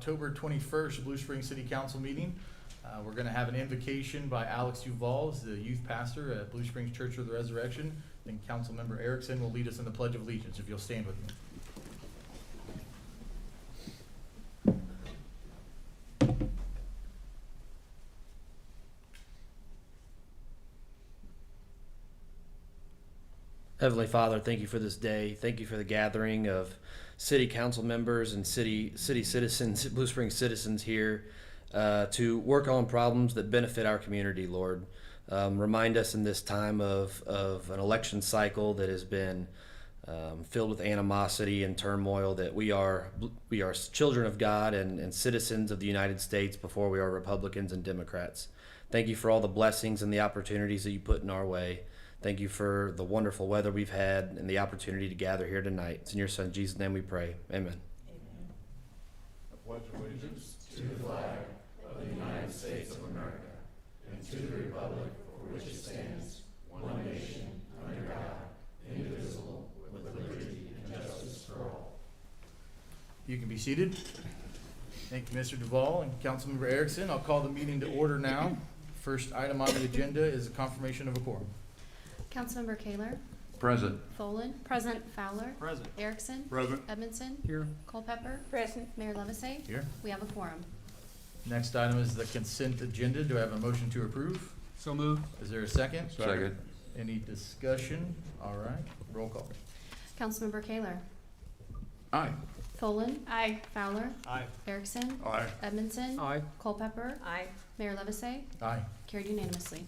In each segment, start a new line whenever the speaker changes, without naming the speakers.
October 21st Blue Springs City Council meeting. We're going to have an invocation by Alex Duval, the youth pastor at Blue Springs Church of the Resurrection. Then Councilmember Erickson will lead us in the Pledge of Allegiance, if you'll stand with me.
Heavenly Father, thank you for this day. Thank you for the gathering of city council members and city citizens, Blue Springs citizens here to work on problems that benefit our community, Lord. Remind us in this time of an election cycle that has been filled with animosity and turmoil that we are children of God and citizens of the United States before we are Republicans and Democrats. Thank you for all the blessings and the opportunities that you put in our way. Thank you for the wonderful weather we've had and the opportunity to gather here tonight. It's in your Son, Jesus' name we pray. Amen.
I pledge allegiance to the flag of the United States of America and to the republic for which it stands, one nation, under God, indivisible, with liberty and justice for all.
You can be seated. Thank you, Mr. Duval and Councilmember Erickson. I'll call the meeting to order now. First item on the agenda is a confirmation of a quorum.
Councilmember Kaler,
Present.
Folin, Present, Fowler,
Present.
Erickson,
Present.
Edmondson,
Here.
Culpepper,
Present.
Mayor Levasseur.
Here.
We have a quorum.
Next item is the consent agenda. Do I have a motion to approve?
So moved.
Is there a second?
Second.
Any discussion? All right, roll call.
Councilmember Kaler,
Aye.
Folin,
Aye.
Fowler,
Aye.
Erickson,
Aye.
Edmondson,
Aye.
Culpepper,
Aye.
Mayor Levasseur.
Aye.
Carried unanimously.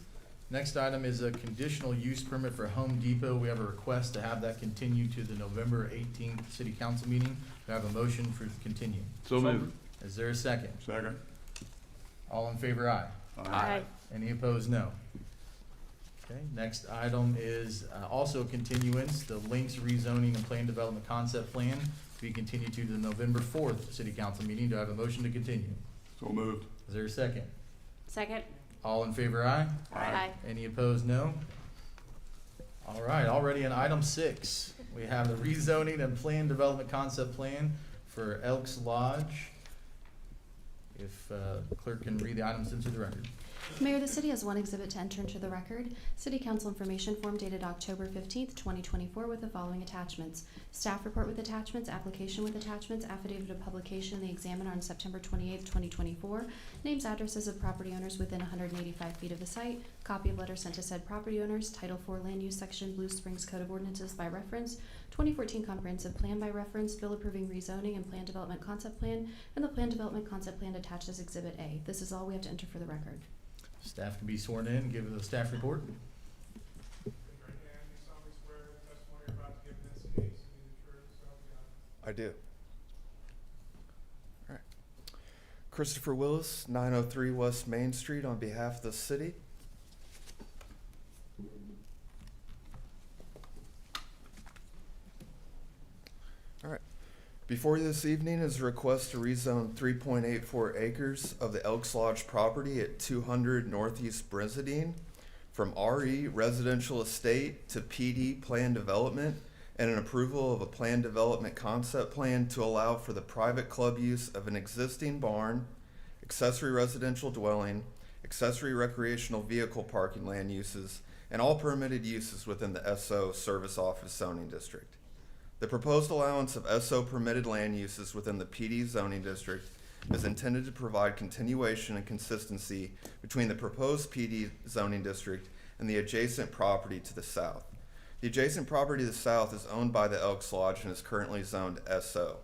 Next item is a conditional use permit for Home Depot. We have a request to have that continue to the November 18th City Council meeting. Do I have a motion for continue?
So moved.
Is there a second?
Second.
All in favor, aye.
Aye.
Any opposed, no. Okay, next item is also continuance, the Links rezoning and plan development concept plan to be continued to the November 4th City Council meeting. Do I have a motion to continue?
So moved.
Is there a second?
Second.
All in favor, aye.
Aye.
Any opposed, no? All right, already in item 6, we have the rezoning and plan development concept plan for Elks Lodge. If clerk can read the items into the record.
Mayor, the city has one exhibit to enter into the record. City Council information form dated October 15th, 2024 with the following attachments. Staff report with attachments, application with attachments, affidavit of publication in the Examiner on September 28th, 2024, names, addresses of property owners within 185 feet of the site, copy of letter sent to said property owners, Title IV Land Use Section, Blue Springs Code of Ordinances by reference, 2014 Comprehensive Plan by reference, bill approving rezoning and plan development concept plan, and the plan development concept plan attached as Exhibit A. This is all we have to enter for the record.
Staff can be sworn in, give the staff report.
I do. All right. Christopher Willis, 903 West Main Street, on behalf of the city. All right. Before you this evening is a request to rezone 3.84 acres of the Elks Lodge property at 200 Northeast Brizadine from RE Residential Estate to PD Plan Development, and an approval of a plan development concept plan to allow for the private club use of an existing barn, accessory residential dwelling, accessory recreational vehicle parking land uses, and all permitted uses within the SO Service Office zoning district. The proposed allowance of SO permitted land uses within the PD zoning district is intended to provide continuation and consistency between the proposed PD zoning district and the adjacent property to the south. The adjacent property to the south is owned by the Elks Lodge and is currently zoned SO.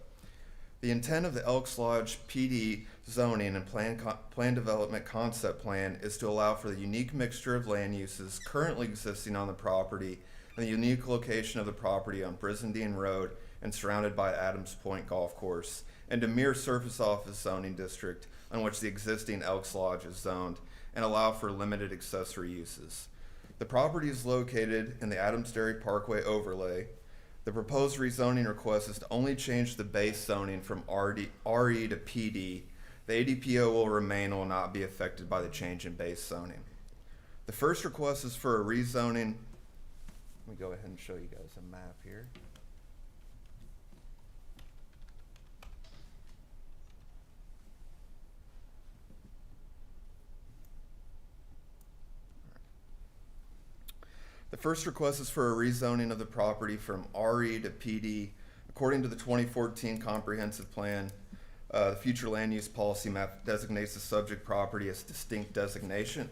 The intent of the Elks Lodge PD zoning and plan development concept plan is to allow for the unique mixture of land uses currently existing on the property and the unique location of the property on Brizendine Road and surrounded by Adams Point Golf Course, and a mere surface office zoning district on which the existing Elks Lodge is zoned, and allow for limited accessory uses. The property is located in the Adams Dairy Parkway overlay. The proposed rezoning request is to only change the base zoning from RE to PD. The ADPO will remain and will not be affected by the change in base zoning. The first request is for a rezoning. Let me go ahead and show you guys a map here. The first request is for a rezoning of the property from RE to PD. According to the 2014 comprehensive plan, the future land use policy map designates the subject property as distinct destination.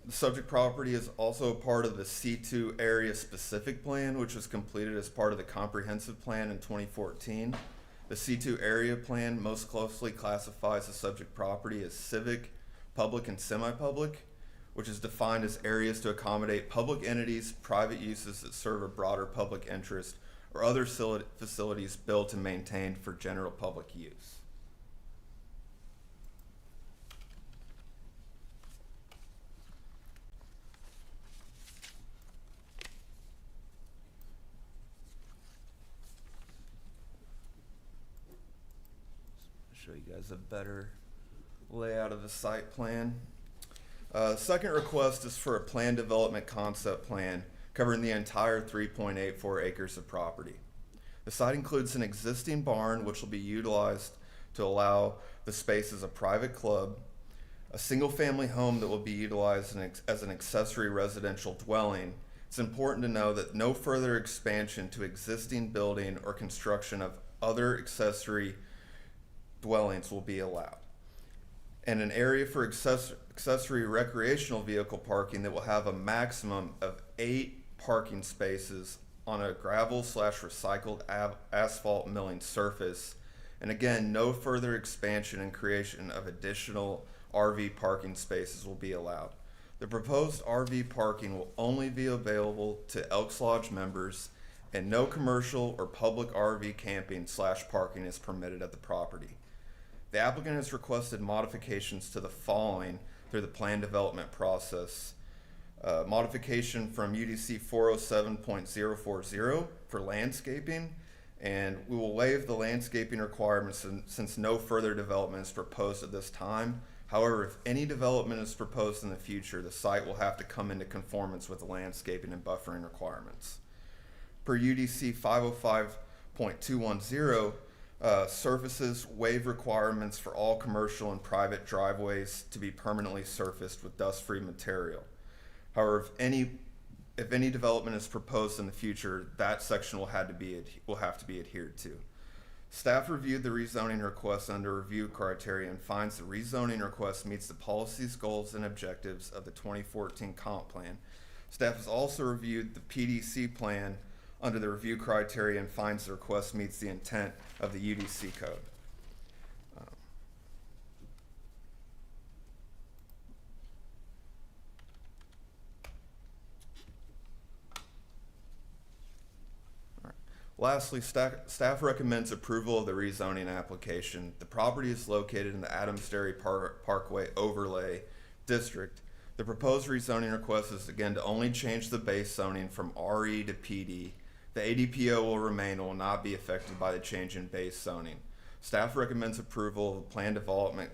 The subject property is also a part of the C2 area specific plan, which was completed as part of the comprehensive plan in 2014. The C2 area plan most closely classifies the subject property as civic, public, and semi-public, which is defined as areas to accommodate public entities, private uses that serve a broader public interest, or other facilities built and maintained for general public use. Show you guys a better layout of the site plan. Second request is for a plan development concept plan covering the entire 3.84 acres of property. The site includes an existing barn which will be utilized to allow the space as a private club, a single-family home that will be utilized as an accessory residential dwelling. It's important to know that no further expansion to existing building or construction of other accessory dwellings will be allowed. And an area for accessory recreational vehicle parking that will have a maximum of 8 parking spaces on a gravel/recycled asphalt milling surface. And again, no further expansion and creation of additional RV parking spaces will be allowed. The proposed RV parking will only be available to Elks Lodge members, and no commercial or public RV camping/parking is permitted at the property. The applicant has requested modifications to the following through the plan development process. Modification from UDC 407.040 for landscaping, and we will waive the landscaping requirements since no further development is proposed at this time. However, if any development is proposed in the future, the site will have to come into conformance with the landscaping and buffering requirements. Per UDC 505.210, surfaces waive requirements for all commercial and private driveways to be permanently surfaced with dust-free material. However, if any development is proposed in the future, that section will have to be adhered to. Staff reviewed the rezoning request under review criteria and finds the rezoning request meets the policies, goals, and objectives of the 2014 comp plan. Staff has also reviewed the PDC plan under the review criteria and finds the request meets the intent of the UDC code. Lastly, staff recommends approval of the rezoning application. The property is located in the Adams Dairy Parkway Overlay District. The proposed rezoning request is again to only change the base zoning from RE to PD. The ADPO will remain and will not be affected by the change in base zoning. Staff recommends approval of a plan development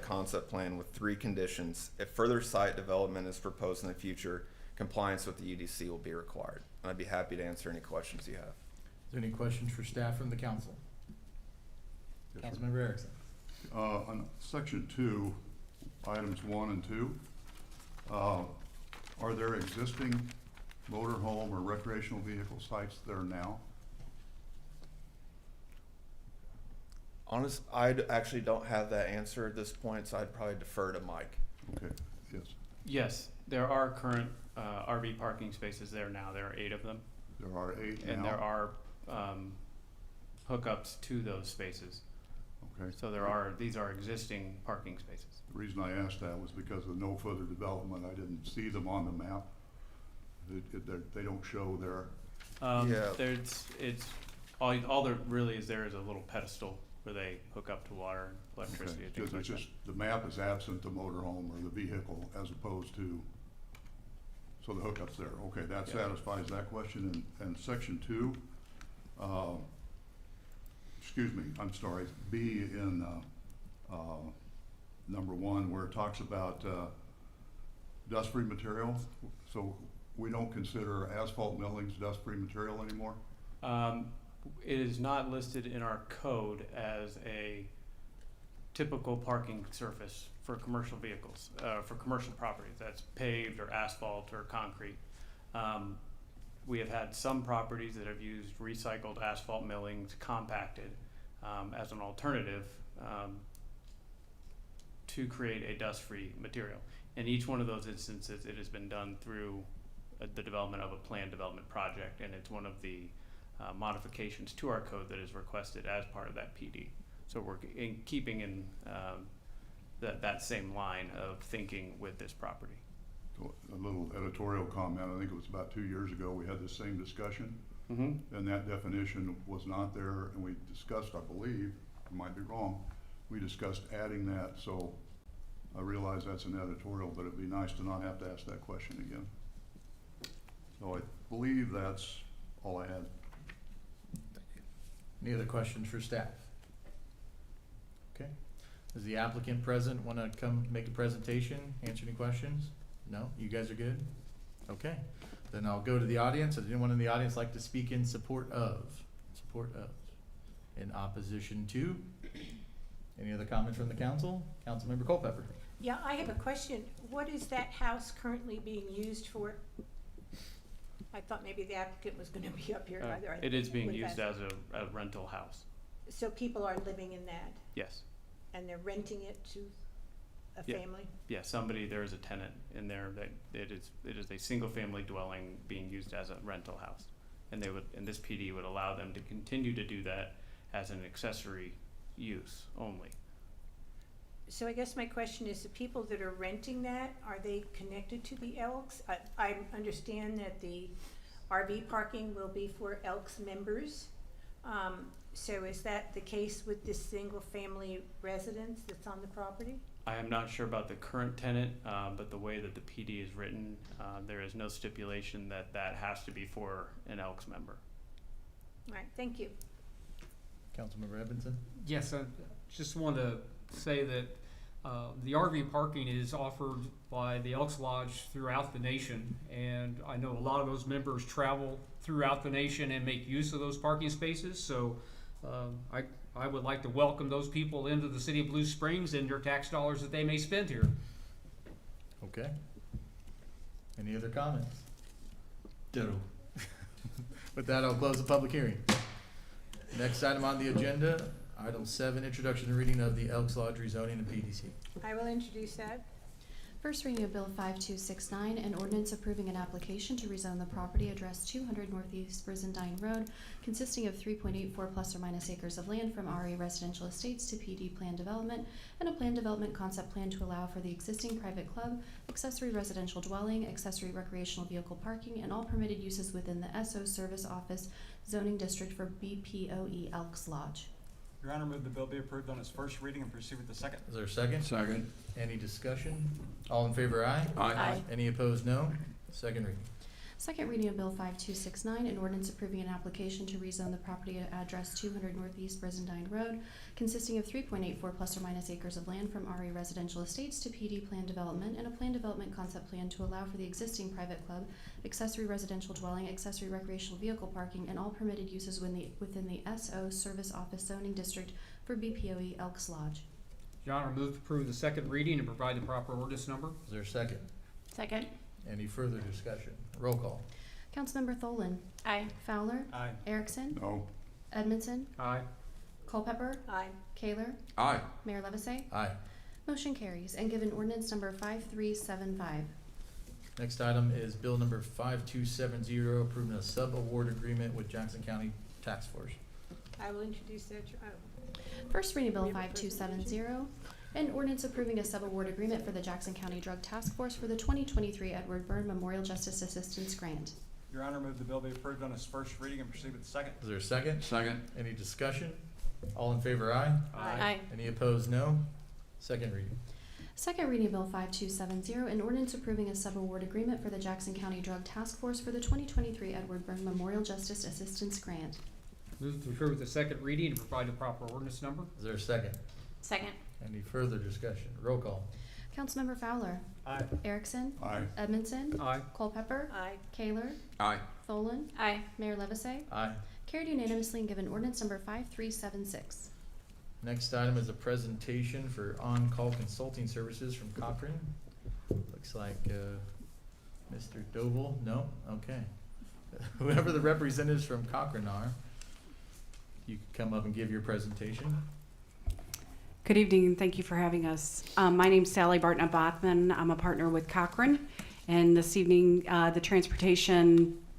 concept plan with 3 conditions. If further site development is proposed in the future, compliance with the UDC will be required. And I'd be happy to answer any questions you have.
Is there any questions for staff from the council?
Yes, sir.
Councilmember Erickson.
On section 2, items 1 and 2, are there existing motorhome or recreational vehicle sites there now?
I actually don't have that answer at this point, so I'd probably defer to Mike.
Okay, yes,
Yes, there are current RV parking spaces there now. There are 8 of them,
there are 8 now.
and there are hookups to those spaces.
Okay.
So these are existing parking spaces.
The reason I asked that was because of no further development. I didn't see them on the map. They don't show there.
Yeah.
It's all there really is there is a little pedestal where they hook up to water and electricity and things
Because
like
it's
that.
just, the map is absent the motorhome or the vehicle as opposed to, so the hookup's there. Okay, that
Yeah.
satisfies that question. And section 2, excuse me, I'm sorry, B in number 1, where it talks about dust-free material. So we don't consider asphalt millings dust-free material anymore?
It is not listed in our code as a typical parking surface for commercial vehicles, for commercial properties, that's paved or asphalt or concrete. We have had some properties that have used recycled asphalt millings compacted as an alternative to create a dust-free material. In each one of those instances, it has been done through the development of a planned development project, and it's one of the modifications to our code that is requested as part of that PD. So we're keeping in that same line of thinking with this property.
So a little editorial comment, I think it was about 2 years ago, we had the same discussion,
Mm-hmm.
and that definition was not there, and we discussed, I believe, I might be wrong, we discussed adding that, so I realize that's an editorial, but it'd be nice to not have to ask that question again. So I believe that's all I had.
Any other questions for staff? Okay. Is the applicant present, want to come make a presentation, answer any questions? No? You guys are good? Okay. Then I'll go to the audience. Does anyone in the audience like to speak in support of? Support of. In opposition to? Any other comments from the council? Councilmember Culpepper.
Yeah, I have a question. What is that house currently being used for? I thought maybe the applicant was gonna be up here. Either.
It is being
With
used
that.
as a rental house.
So people are living in that
Yes.
and they're renting it to a
Yeah.
family?
Yeah, there is a tenant in there that it is a single family dwelling being used as a rental house. And this PD would allow them to continue to do that as an accessory use only.
So I guess my question is, the people that are renting that, are they connected to the Elks? I understand that the RV parking will be for Elks members. So is that the case with this single family residence that's on the property?
I am not sure about the current tenant, but the way that the PD is written, there is no stipulation that has to be for an Elks member.
All right, thank you.
Councilmember Edmondson.
Yes, I just want to say that the RV parking is offered by the Elks Lodge throughout the nation, and I know a lot of those members travel throughout the nation and make use of those parking spaces. So I would like to welcome those people into the city of Blue Springs and their tax dollars that they may spend here.
Okay. Any other comments? Ditto. With that, I'll close the public hearing. Next item on the agenda, item 7, introduction and reading of the Elks Lodge rezoning and PDC.
I will introduce that.
First reading of Bill 5269, an ordinance approving an application to rezone the property address 200 Northeast Brizendine Road, consisting of 3.84 plus or minus acres of land from RE Residential Estates to PD Plan Development, and a Plan Development Concept Plan to allow for the existing private club, accessory residential dwelling, accessory recreational vehicle parking, and all permitted uses within the SO Service Office zoning district for BPOE Elks Lodge.
Your Honor, move the bill be approved on its first reading and proceed with the second.
Is there a second?
Second.
Any discussion? All in favor, aye?
Aye.
Any opposed, no? Second reading.
Second reading of Bill 5269, an ordinance approving an application to rezone the property at address 200 Northeast Brizendine Road, consisting of 3.84 plus or minus acres of land from RE Residential Estates to PD Plan Development, and a Plan Development Concept Plan to allow for the existing private club, accessory residential dwelling, accessory recreational vehicle parking, and all permitted uses within the SO Service Office zoning district for BPOE Elks Lodge.
Your Honor, move to approve the second reading and provide the proper ordinance number.
Is there a second?
Second.
Any further discussion? Roll call.
Councilmember Tholen.
Aye.
Fowler.
Aye.
Erickson.
No.
Edmondson.
Aye.
Culpepper.
Aye.
Kaler.
Aye.
Mayor Levisay.
Aye.
Motion carries, and given ordinance number 5375.
Next item is bill number 5270, approving a sub-award agreement with Jackson County Task Force.
I will introduce that.
First reading Bill
We have a
5270, an ordinance approving a sub-award agreement for the Jackson County Drug Task Force for the 2023 Edward Byrne Memorial Justice Assistance Grant.
Your Honor, move the bill be approved on its first reading and proceed with the second.
Is there a second?
Second.
Any discussion? All in favor, aye?
Aye.
Any opposed, no? Second reading.
Second reading Bill 5270, an ordinance approving a sub-award agreement for the Jackson County Drug Task Force for the 2023 Edward Byrne Memorial Justice Assistance Grant.
Move to approve the second reading and provide the proper ordinance number.
Is there a second?
Second.
Any further discussion? Roll call.
Councilmember Fowler.
Aye.
Erickson.
Aye.
Edmondson.
Aye.
Culpepper.
Aye.
Kaler.
Aye.
Tholen.
Aye.
Mayor Levisay.
Aye.
Carried unanimously and given ordinance number 5376.
Next item is a presentation for on-call consulting services from Cochrane. Looks like, Mr. Doval, no? Okay. Whoever the representatives from Cochrane are, you can come up and give your presentation.
Good evening, and thank you for having us. My name's Sally Bartna-Bothman. I'm a partner with Cochrane, and this evening,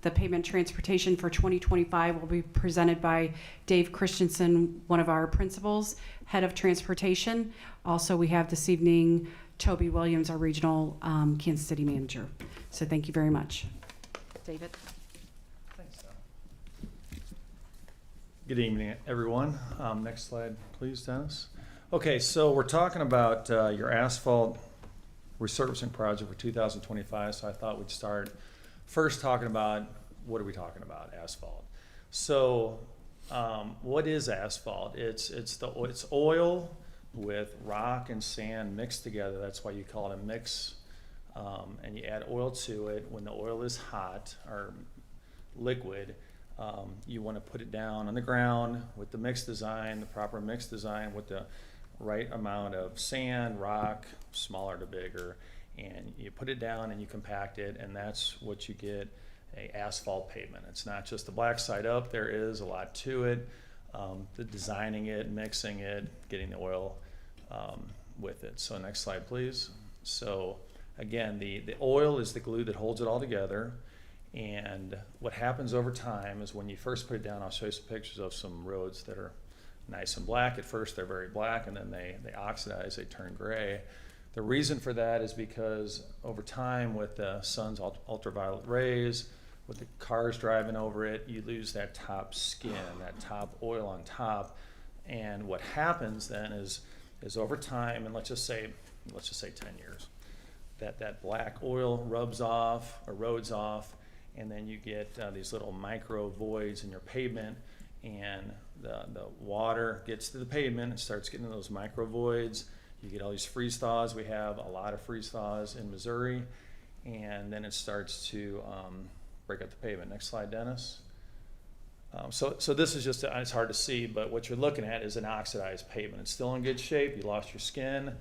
the pavement transportation for 2025 will be presented by Dave Christensen, one of our principals, head of transportation. Also, we have this evening Toby Williams, our regional Kansas City manager. So thank you very much. David.
Thanks, Sal.
Good evening, everyone. Next slide, please, Dennis. Okay, so we're talking about your asphalt resurfacing project for 2025. So I thought we'd start first talking about what are we talking about? Asphalt. So what is asphalt? It's oil with rock and sand mixed together. That's why you call it a mix. And you add oil to it. When the oil is hot or liquid, you want to put it down on the ground with the mix design, the proper mix design with the right amount of sand, rock, smaller to bigger, and you put it down and you compact it, and that's what you get, a asphalt pavement. It's not just the black side up, there is a lot to it, the designing it, mixing it, getting the oil with it. So next slide, please. So again, the oil is the glue that holds it all together. And what happens over time is when you first put it down, I'll show you some pictures of some roads that are nice and black. At first they're very black, and then they oxidize, they turn gray. The reason for that is because over time with the sun's ultraviolet rays, with the cars driving over it, you lose that top skin, that top oil on top. And what happens then is over time, and let's just say 10 years, that black oil rubs off, erodes off, and then you get these little micro voids in your pavement, and the water gets to the pavement and starts getting those micro voids. You get all these freeze thaws. We have a lot of freeze thaws in Missouri, and then it starts to break up the pavement. Next slide, Dennis. So this is just, it's hard to see, but what you're looking at is an oxidized pavement. It's still in good shape. You lost your skin,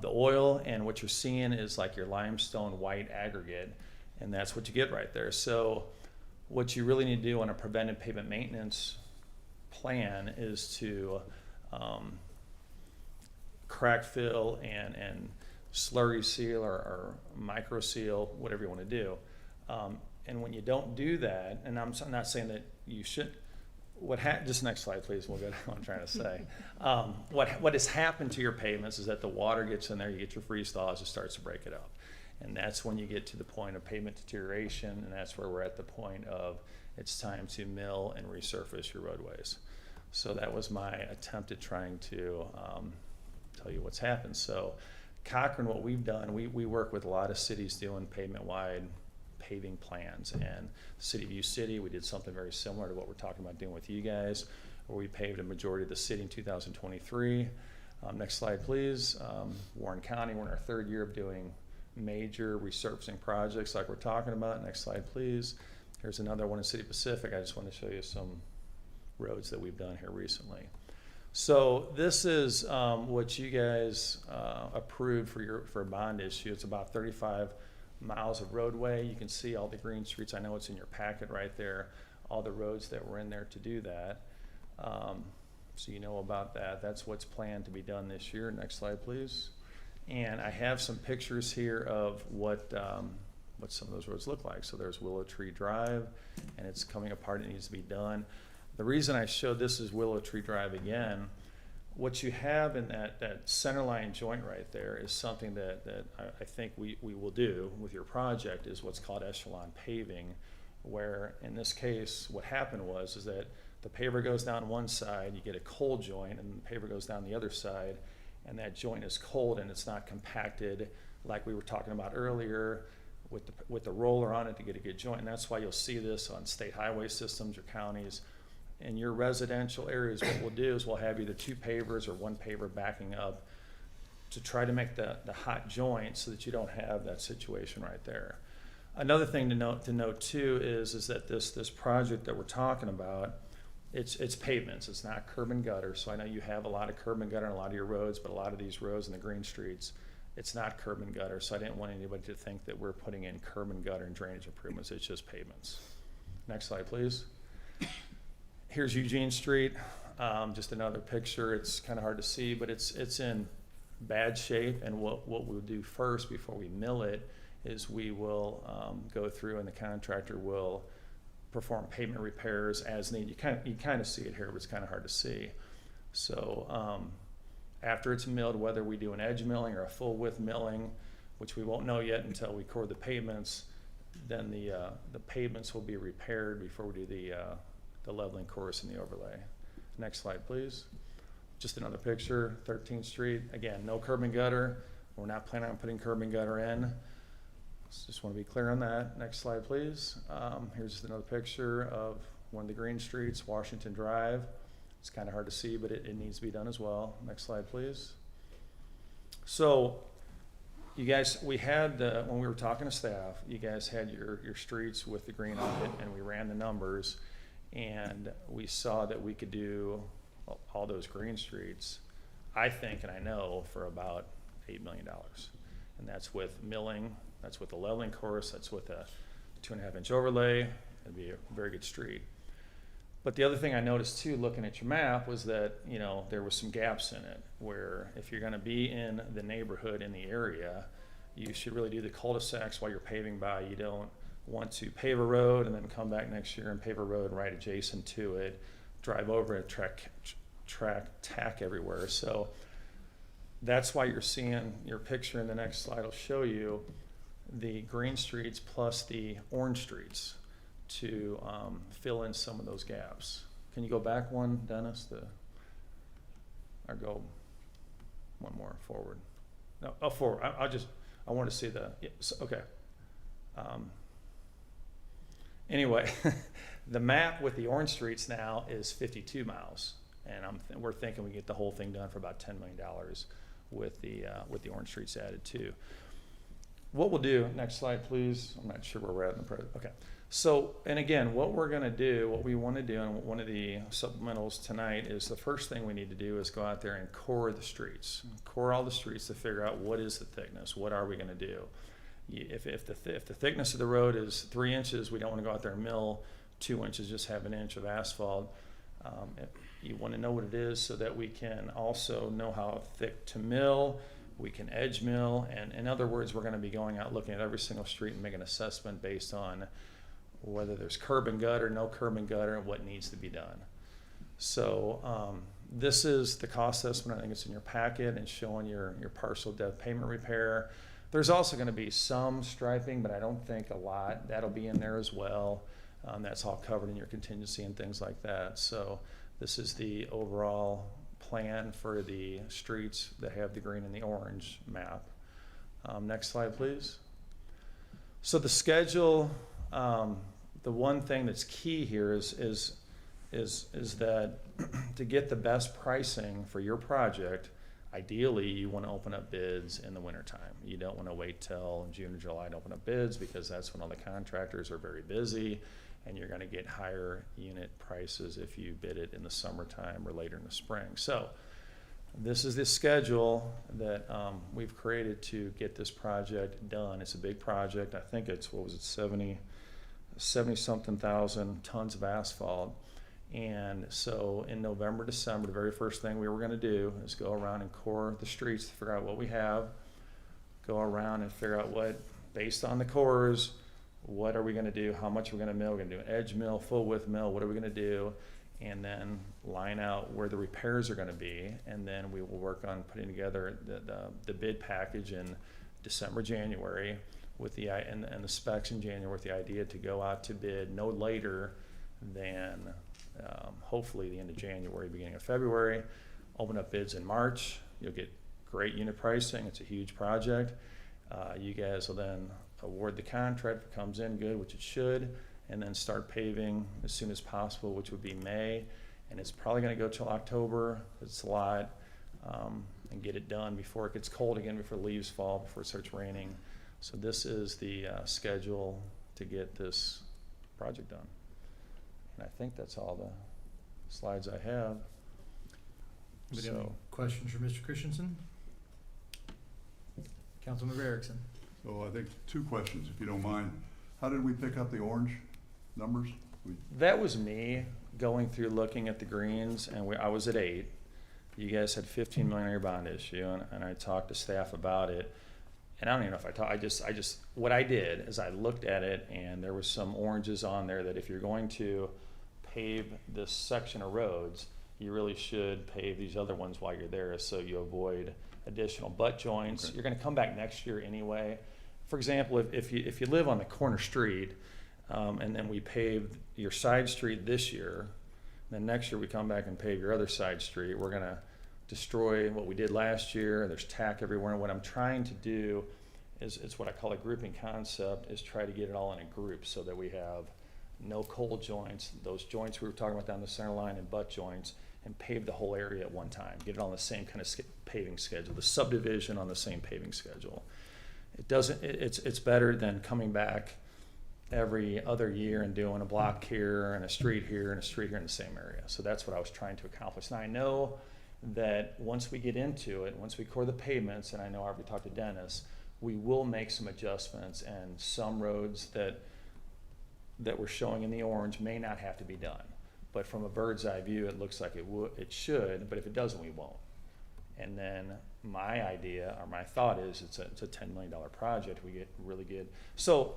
the oil, and what you're seeing is like your limestone white aggregate, and that's what you get right there. So what you really need to do on a preventive pavement maintenance plan is to crack fill and slurry seal or micro seal, whatever you want to do. And when you don't do that, and I'm not saying that you should, just next slide, please. We'll get what I'm trying to say. What has happened to your pavements is that the water gets in there, you get your freeze thaws, it starts to break it up. And that's when you get to the point of pavement deterioration, and that's where we're at the point of it's time to mill and resurface your roadways. So that was my attempt at trying to tell you what's happened. So Cochrane, what we've done, we work with a lot of cities doing pavement-wide paving plans. And City View City, we did something very similar to what we're talking about doing with you guys, where we paved a majority of the city in 2023. Next slide, please. Warren County, we're in our third year of doing major resurfacing projects like we're talking about. Next slide, please. Here's another one in City Pacific. I just want to show you some roads that we've done here recently. So this is what you guys approved for a bond issue. It's about 35 miles of roadway. You can see all the green streets. I know it's in your packet right there, all the roads that were in there to do that. So you know about that. That's what's planned to be done this year. Next slide, please. And I have some pictures here of what some of those roads look like. So there's Willow Tree Drive, and it's coming apart. It needs to be done. The reason I showed this is Willow Tree Drive again. What you have in that center line joint right there is something that I think we will do with your project is what's called echelon paving, where in this case what happened is that the paver goes down one side, you get a cold joint, and the paver goes down the other side, and that joint is cold and it's not compacted like we were talking about earlier with the roller on it to get a good joint. And that's why you'll see this on state highway systems or counties. In your residential areas, what we'll do is we'll have either two pavers or one paver backing up to try to make the hot joint so that you don't have that situation right there. Another thing to note too is that this project that we're talking about it's pavements, it's not curb and gutter. So I know you have a lot of curb and gutter on a lot of your roads, but a lot of these roads in the green streets, it's not curb and gutter. So I didn't want anybody to think that we're putting in curb and gutter and drainage improvements. It's just pavements. Next slide, please. Here's Eugene Street. Just another picture. It's kind of hard to see, but it's in bad shape. And what we'll do first before we mill it is we will go through, and the contractor will perform pavement repairs as needed. You kind of see it here, but it's kind of hard to see. So after it's milled, whether we do an edge milling or a full width milling, which we won't know yet until we core the pavements, then the pavements will be repaired before we do the leveling course and the overlay. Next slide, please. Just another picture, 13th Street. Again, no curb and gutter. We're not planning on putting curb and gutter in. Just want to be clear on that. Next slide, please. Here's just another picture of one of the green streets, Washington Drive. It's kind of hard to see, but it needs to be done as well. Next slide, please. So, you guys, we had, when we were talking to staff, you guys had your streets with the green on it, and we ran the numbers, and we saw that we could do all those green streets, I think, and I know, for about $8 million. And that's with milling, that's with a leveling course, that's with a 2.5-inch overlay. It'd be a very good street. But the other thing I noticed too, looking at your map, was that, you know, there was some gaps in it, where if you're gonna be in the neighborhood, in the area, you should really do the cul-de-sacs while you're paving by. You don't want to pave a road and then come back next year and pave a road right adjacent to it, drive over it, tack everywhere. So that's why you're seeing your picture in the next slide will show you the green streets plus the orange streets to fill in some of those gaps. Can you go back one, Dennis? Or go one more forward. No, forward. I want to see the, yeah, so, okay. Anyway, the map with the orange streets now is 52 miles. And we're thinking we get the whole thing done for about $10 million with the orange streets added too. What we'll do, next slide please. I'm not sure where we're at in the project. Okay. So, and again, what we're gonna do, what we wanna do, and one of the supplementals tonight is the first thing we need to do is go out there and core the streets. Core all the streets to figure out what is the thickness, what are we gonna do. If the thickness of the road is 3 inches, we don't wanna go out there and mill 2 inches, just have an inch of asphalt. You wanna know what it is so that we can also know how thick to mill, we can edge mill, and in other words, we're gonna be going out looking at every single street and making an assessment based on whether there's curb and gutter, no curb and gutter, and what needs to be done. So this is the cost estimate. I think it's in your packet and showing your partial depth pavement repair. There's also gonna be some striping, but I don't think a lot. That'll be in there as well. That's all covered in your contingency and things like that. So this is the overall plan for the streets that have the green and the orange map. Next slide, please. So the schedule, the one thing that's key here is that to get the best pricing for your project, ideally you want to open up bids in the wintertime. You don't want to wait till June or July to open up bids, because that's when all the contractors are very busy, and you're going to get higher unit prices if you bid it in the summertime or later in the spring. So this is the schedule that we've created to get this project done. It's a big project. I think it's, what was it, 70-something thousand tons of asphalt. And so in November, December, the very first thing we were going to do is go around and core the streets to figure out what we have, go around and figure out what, based on the cores, what are we going to do, how much we're going to mill, we're going to do an edge mill, full width mill, what are we going to do, and then line out where the repairs are going to be, and then we will work on putting together the bid package in December, January, with the and the specs in January, with the idea to go out to bid no later than hopefully the end of January, beginning of February. Open up bids in March. You'll get great unit pricing. It's a huge project. You guys will then award the contract if it comes in good, which it should, and then start paving as soon as possible, which would be May. And it's probably going to go till October. It's a lot, and get it done before it gets cold again, before leaves fall, before it starts raining. So this is the schedule to get this project done. And I think that's all slides I have.
Anybody have any
So,
questions for Mr. Christensen? Councilmember Erickson.
So I think two questions, if you don't mind. How did we pick up the orange numbers?
that was me going through looking at the greens, and I was at 8. You guys had 15 million on your bond issue, and I talked to staff about it. And I don't even know if I talked, I just, what I did is I looked at it, and there was some oranges on there that if you're going to pave this section of roads, you really should pave these other ones while you're there, so you avoid additional butt joints.
Okay.
You're gonna come back next year anyway. For example, if you live on the corner street, and then we pave your side street this year, then next year we come back and pave your other side street, we're gonna destroy what we did last year. There's tack everywhere. And what I'm trying to do is, it's what I call a grouping concept, is try to get it all in a group so that we have no cold joints, those joints we were talking about down the center line, and butt joints, and pave the whole area at one time. Get it on the same kind of paving schedule, the subdivision on the same paving schedule. It's better than coming back every other year and doing a block here and a street here and a street here in the same area. So that's what I was trying to accomplish. Now I know that once we get into it, once we core the pavements, and I know I already talked to Dennis, we will make some adjustments, and some roads that we're showing in the orange may not have to be done. But from a bird's eye view, it looks like it should, but if it doesn't, we won't. And then my idea, or my thought is, it's a $10 million project. We get really good. So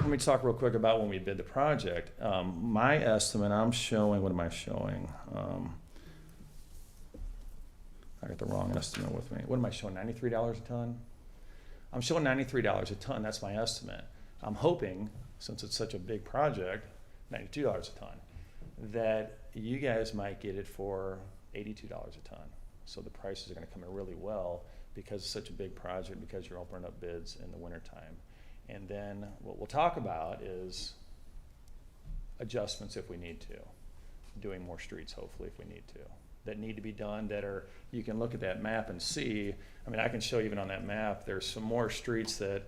let me talk real quick about when we bid the project. My estimate, I'm showing, what am I showing? I got the wrong estimate with me. What am I showing, $93 a ton? I'm showing $93 a ton, that's my estimate. I'm hoping, since it's such a big project, $92 a ton, that you guys might get it for $82 a ton. So the prices are gonna come in really well because it's such a big project, because you're opening up bids in the wintertime. And then what we'll talk about is adjustments if we need to, doing more streets hopefully if we need to, that need to be done, that are, you can look at that map and see, I mean, I can show you even on that map, there's some more streets that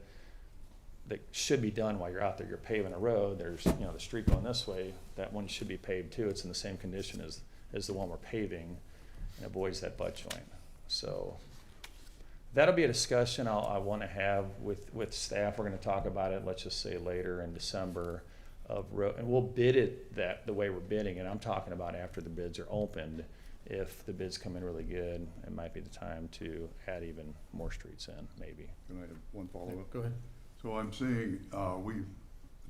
should be done while you're out there. You're paving a road, there's, you know, the street going this way, that one should be paved too. It's in the same condition as the one we're paving, and avoids that butt joint. So that'll be a discussion I want to have with staff. We're going to talk about it, let's just say later in December, and we'll bid it the way we're bidding it. I'm talking about after the bids are opened. If the bids come in really good, it might be the time to add even more streets in, maybe.
Can I have one follow-up?
Go ahead.
So I'm seeing, the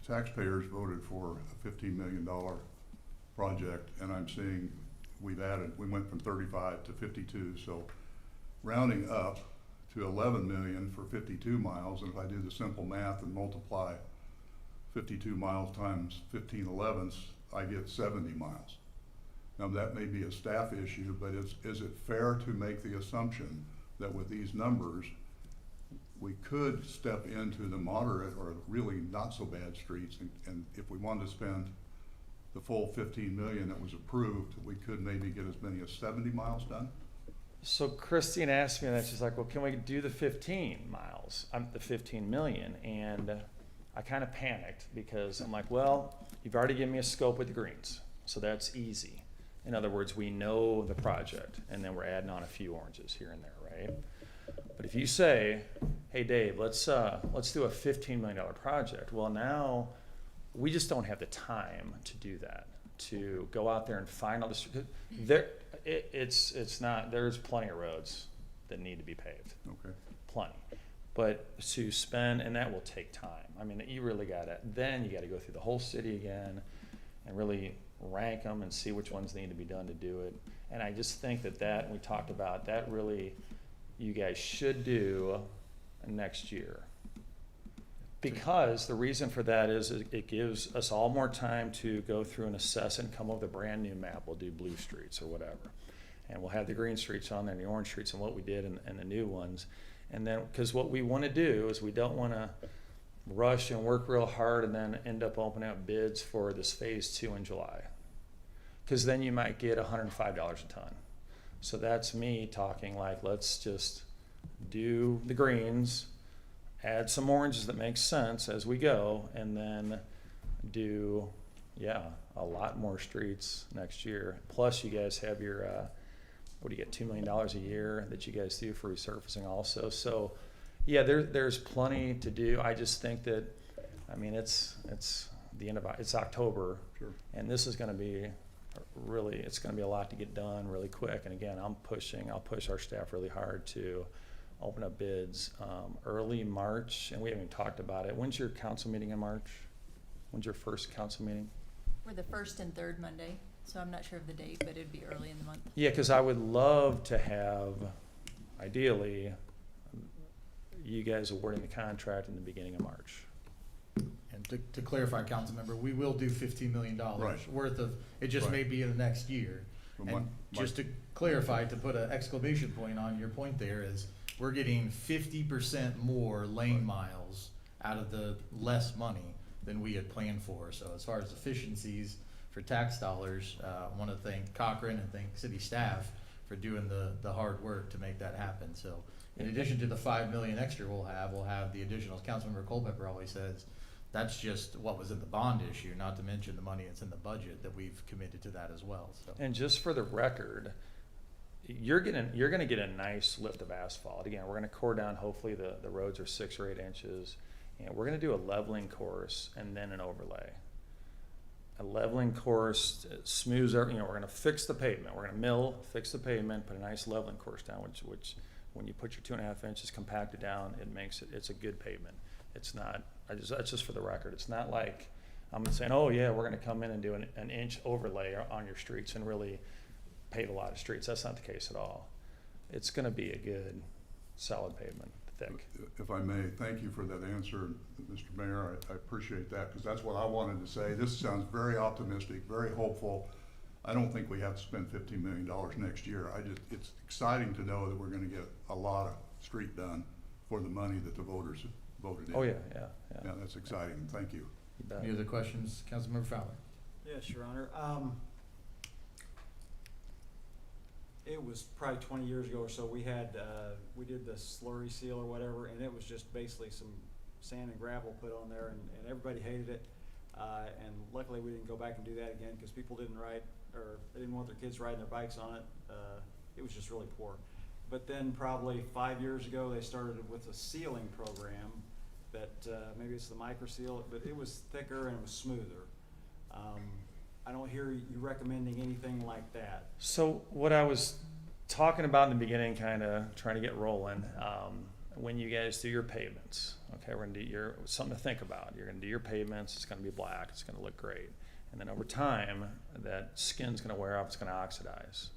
taxpayers voted for a $15 million project, and I'm seeing we went from 35 to 52, so rounding up to 11 million for 52 miles, and if I do the simple math and multiply 52 miles times 15/11ths, I get 70 miles. Now that may be a staff issue, but is it fair to make the assumption that with these numbers, we could step into the moderate or really not so bad streets, and if we wanted to spend the full 15 million that was approved, we could maybe get as many as 70 miles done?
So Christine asked me that, she's like, well, can we do the 15 miles, the 15 million? And I kind of panicked because I'm like, well, you've already given me a scope with the greens, so that's easy. In other words, we know the project, and then we're adding on a few oranges here and there, right? But if you say, hey Dave, let's do a $15 million project, well now we just don't have the time to do that, to go out there and find all this. It's not, there's plenty of roads that need to be paved.
Okay.
Plenty. But to spend, and that will take time. I mean, you really gotta go through the whole city again and really rank them and see which ones need to be done to do it. And I just think that we talked about, that really you guys should do next year. Because the reason for that is it gives us all more time to go through and assess and come up with a brand new map. We'll do blue streets or whatever. And we'll have the green streets on there and the orange streets and what we did and the new ones. And then, because what we want to do is we don't want to rush and work real hard and then end up opening up bids for this phase 2 in July. Because then you might get $105 a ton. So that's me talking like, let's just do the greens, add some oranges that make sense as we go, and then do, yeah, a lot more streets next year. Plus, you guys have your, what do you get, $2 million a year that you guys do for resurfacing also. So, yeah, there's plenty to do. I just think that, I mean, it's the end of, it's October.
Sure.
And this is gonna be really, it's gonna be a lot to get done really quick. And again, I'll push our staff really hard to open up bids, early March, and we haven't even talked about it. When's your council meeting in March? When's your first council meeting?
We're the first and third Monday, so I'm not sure of the date, but it'd be early in the month.
Yeah, because I would love to have, ideally, you guys awarding the contract in the beginning of March.
And to clarify, Councilmember, we will do $15 million
Right.
worth of, it just
Right.
may be in the next year.
Well,
And just to clarify, to put an exclamation point on your point there is, we're getting 50% more lane miles out of the less money than we had planned for. So as far as efficiencies for tax dollars, I want to thank Cochran and thank city staff for doing the hard work to make that happen. So in addition to the 5 million extra we'll have the additional, as Councilmember Culpepper always says, that's just what was in the bond issue, not to mention the money that's in the budget that we've committed to that as well, so.
And just for the record, you're gonna get a nice lift of asphalt. Again, we're gonna core down, hopefully the roads are 6 or 8 inches. And we're gonna do a leveling course and then an overlay. A leveling course smooths we're gonna fix the pavement. We're gonna fix the pavement, put a nice leveling course down, which when you put your 2.5 inches compacted down, it's a good pavement. It's not, that's just for the record. It's not like I'm saying, oh yeah, we're gonna come in and do an inch overlay on your streets and really pave a lot of streets. That's not the case at all. It's gonna be a good, solid pavement, thick.
If I may, thank you for that answer, Mr. Mayor. I appreciate that, because that's what I wanted to say. This sounds very optimistic, very hopeful. I don't think we have to spend $15 million next year. It's exciting to know that we're gonna get a lot of street done for the money that the voters voted in.
Oh, yeah.
Yeah, that's exciting. Thank you.
You bet.
Any other questions, Councilmember Fowler?
Yes, Your Honor. It was probably 20 years ago or so, we did the slurry seal or whatever, and it was just basically some sand and gravel put on there, and everybody hated it. And luckily we didn't go back and do that again, because people didn't ride, or they didn't want their kids riding their bikes on it. It was just really poor. But then probably 5 years ago, they started with a sealing program that, maybe it's the micro seal, but it was thicker and it was smoother. I don't hear you recommending anything like that.
So what I was talking about in the beginning, kind of trying to get rolling, when you guys do your pavements, okay, we're gonna do something to think about. You're gonna do your pavements, it's gonna be black, it's gonna look great. And then over time, that skin's gonna wear off, it's gonna oxidize.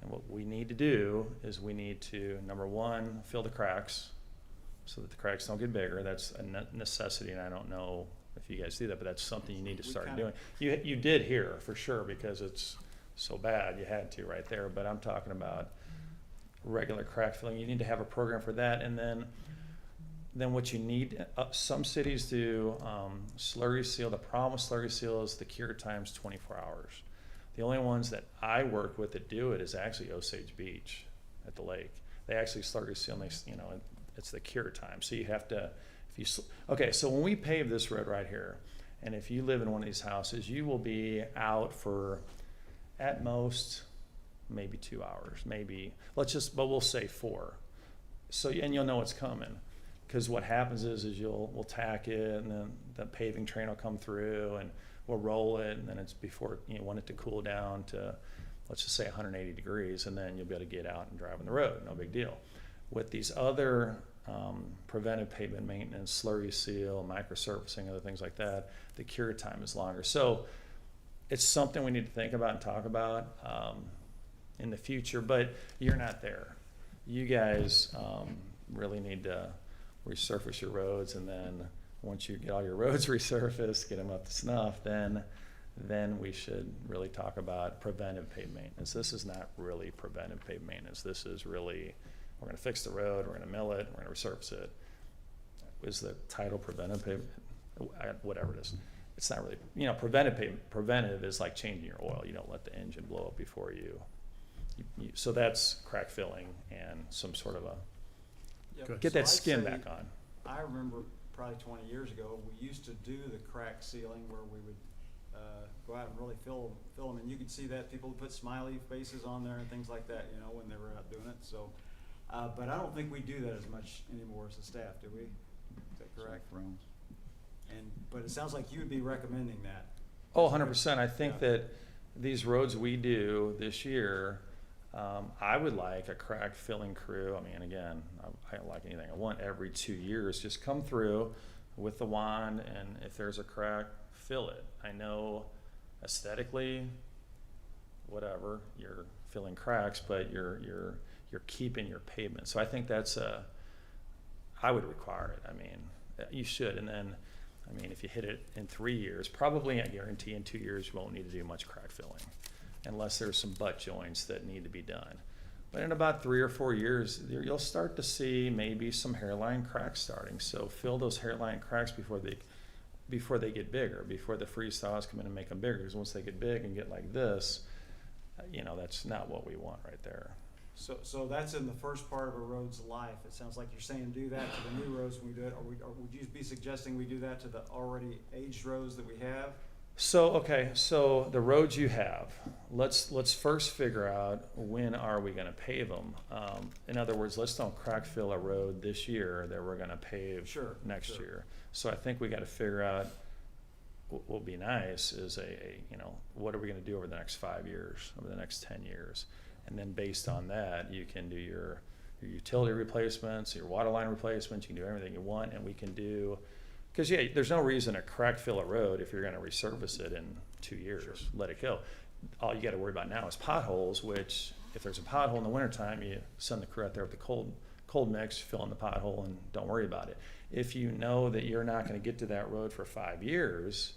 And what we need to do is we need to, number one, fill the cracks so that the cracks don't get bigger. That's a necessity, and I don't know if you guys do that, but that's something you need to start doing. You did here for sure, because it's so bad, you had to right there, but I'm talking about regular crack filling. You need to have a program for that, and then what you need, some cities do slurry seal. The problem with slurry seal is the cure time's 24 hours. The only ones that I work with that do it is actually Osage Beach at the lake. They actually slurry seal, and it's the cure time. So you have to, okay, so when we pave this road right here, and if you live in one of these houses, you will be out for, at most, maybe 2 hours, but we'll say 4. So, and you'll know it's coming. Because what happens is we'll tack it, and then the paving train will come through, and we'll roll it, and then it's before, you want it to cool down to, let's just say 180 degrees, and then you'll be able to get out and drive on the road, no big deal. With these other preventive pavement maintenance, slurry seal, microsurfacing, other things like that, the cure time is longer. So it's something we need to think about and talk about in the future, but you're not there. You guys really need to resurface your roads, and then once you get all your roads resurfaced, get them up to snuff, then we should really talk about preventive pavement maintenance. This is not really preventive pavement maintenance. This is really, we're gonna fix the road, we're gonna mill it, we're gonna resurface it. Is the title preventive pavement? Whatever it is. It's not really, preventive is like changing your oil. You don't let the engine blow up before so that's crack filling and some sort of get that skin back on.
I remember probably 20 years ago, we used to do the crack sealing where we would go out and really fill them. And you can see that people put smiley faces on there and things like that, you know, when they were out doing it. So, but I don't think we do that as much anymore as the staff, do we? Is that correct? But it sounds like you would be recommending that.
Oh, 100%. I think
Yeah.
that these roads we do this year, I would like a crack filling crew. I mean, again, I don't like anything. I want every 2 years, just come through with the wand, and if there's a crack, fill it. I know aesthetically, whatever, you're filling cracks, but you're keeping your pavement. So I think I would require it. I mean, you should. And then, I mean, if you hit it in 3 years, probably I guarantee in 2 years you won't need to do much crack filling, unless there's some butt joints that need to be done. But in about 3 or 4 years, you'll start to see maybe some hairline cracks starting. So fill those hairline cracks before they get bigger, before the freeze thaws come in and make them bigger. Because once they get big and get like this, you know, that's not what we want right there.
So that's in the first part of a road's life. It sounds like you're saying do that to the new roads when we do it, or would you be suggesting we do that to the already aged roads that we have?
So, okay, so the roads you have, let's first figure out when are we gonna pave them. In other words, let's don't crack fill a road this year that we're gonna pave
Sure,
next
sure.
year. So I think we gotta figure out, what will be nice is you know, what are we gonna do over the next 5 years, over the next 10 years? And then based on that, you can do your utility replacements, your water line replacements, you can do everything you want, and we can do, because yeah, there's no reason to crack fill a road if you're gonna resurface it in 2 years.
Sure.
Let it go. All you gotta worry about now is potholes, which if there's a pothole in the wintertime, you send the crew out there with the cold mix, fill in the pothole, and don't worry about it. If you know that you're not gonna get to that road for 5 years,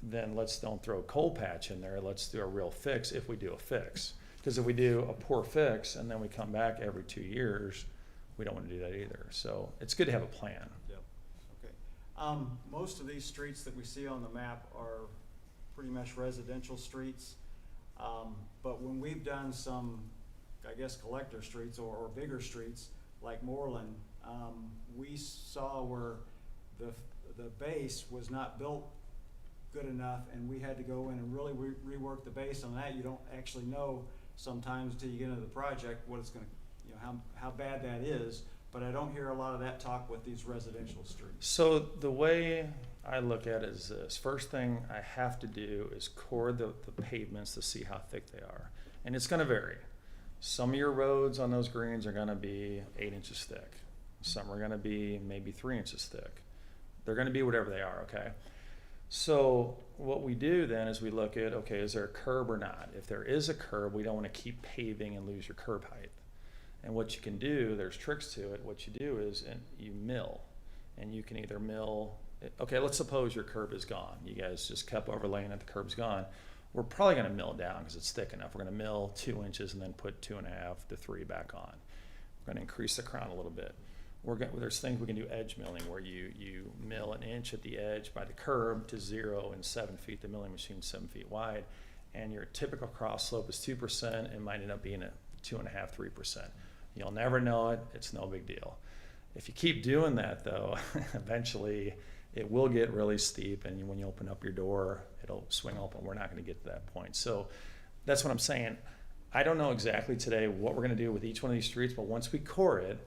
then don't throw a cold patch in there. Let's do a real fix if we do a fix. Because if we do a poor fix and then we come back every 2 years, we don't want to do that either. So it's good to have a plan.
Yep, okay. Most of these streets that we see on the map are pretty much residential streets. But when we've done some, I guess, collector streets or bigger streets like Moreland, we saw where the base was not built good enough, and we had to go in and really rework the base on that. You don't actually know sometimes until you get into the project what it's going to, you know, how bad that is. But I don't hear a lot of that talk with these residential streets.
So the way I look at it is this. First thing I have to do is core the pavements to see how thick they are. And it's going to vary. Some of your roads on those greens are going to be 8 inches thick. Some are going to be maybe 3 inches thick. They're going to be whatever they are, okay? So what we do then is we look at, okay, is there a curb or not? If there is a curb, we don't want to keep paving and lose your curb height. And what you can do, there's tricks to it. What you do is you mill. And you can either mill, okay, let's suppose your curb is gone. You guys just kept overlaying it, the curb's gone. We're probably going to mill down because it's thick enough. We're going to mill 2 inches and then put 2.5 to 3 back on. We're going to increase the crown a little bit. There's things we can do edge milling where you mill an inch at the edge by the curb to 0 and 7 feet. The milling machine's 7 feet wide, and your typical cross slope is 2%. It might end up being a 2.5, 3%. You'll never know it. It's no big deal. If you keep doing that, though, eventually it will get really steep, and when you open up your door, it'll swing open. We're not going to get to that point. So that's what I'm saying. I don't know exactly today what we're going to do with each one of these streets, but once we core it,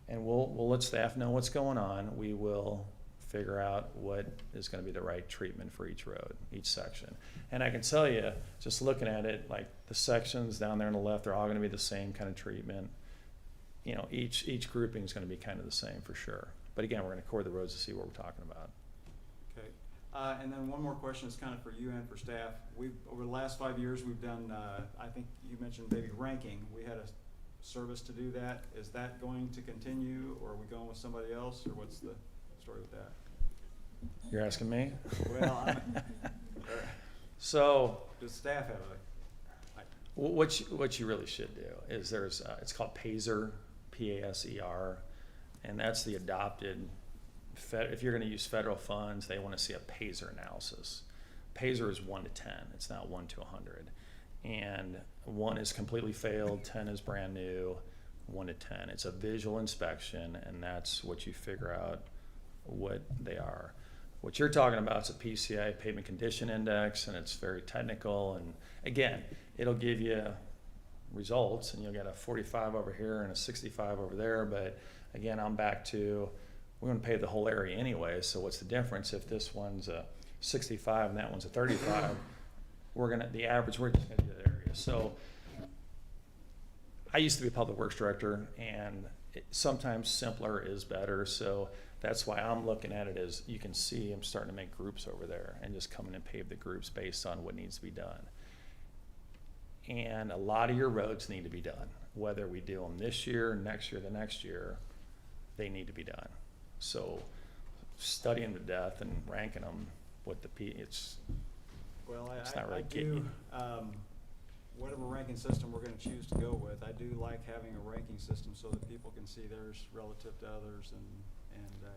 and we'll let staff know what's going on, we will figure out what is going to be the right treatment for each road, each section. And I can tell you, just looking at it, like the sections down there on the left, they're all going to be the same kind of treatment. You know, each grouping is going to be kind of the same for sure. But again, we're going to core the roads to see what we're talking about.
Okay. And then one more question is kind of for you and for staff. Over the last 5 years, we've done, I think you mentioned maybe ranking. We had a service to do that. Is that going to continue, or are we going with somebody else, or what's the story with that?
You're asking me?
Well,
So
does staff have
what you really should do is it's called PASER, P-A-S-E-R, and that's the adopted. If you're going to use federal funds, they want to see a PASER analysis. PASER is 1 to 10. It's not 1 to 100. And 1 is completely failed, 10 is brand new, 1 to 10. It's a visual inspection, and that's what you figure out what they are. What you're talking about is a PCI, pavement condition index, and it's very technical. And again, it'll give you results, and you'll get a 45 over here and a 65 over there. But again, I'm back to, we're going to pave the whole area anyway. So what's the difference if this one's a 65 and that one's a 35? The average, we're just going to do that area. So I used to be a public works director, and sometimes simpler is better. So that's why I'm looking at it as, you can see I'm starting to make groups over there and just come in and pave the groups based on what needs to be done. And a lot of your roads need to be done, whether we do them this year, next year, the next year, they need to be done. So studying to death and ranking them with the it's
Well,
not really
I
getting
do,
you.
whatever ranking system we're gonna choose to go with, I do like having a ranking system so that people can see theirs relative to others and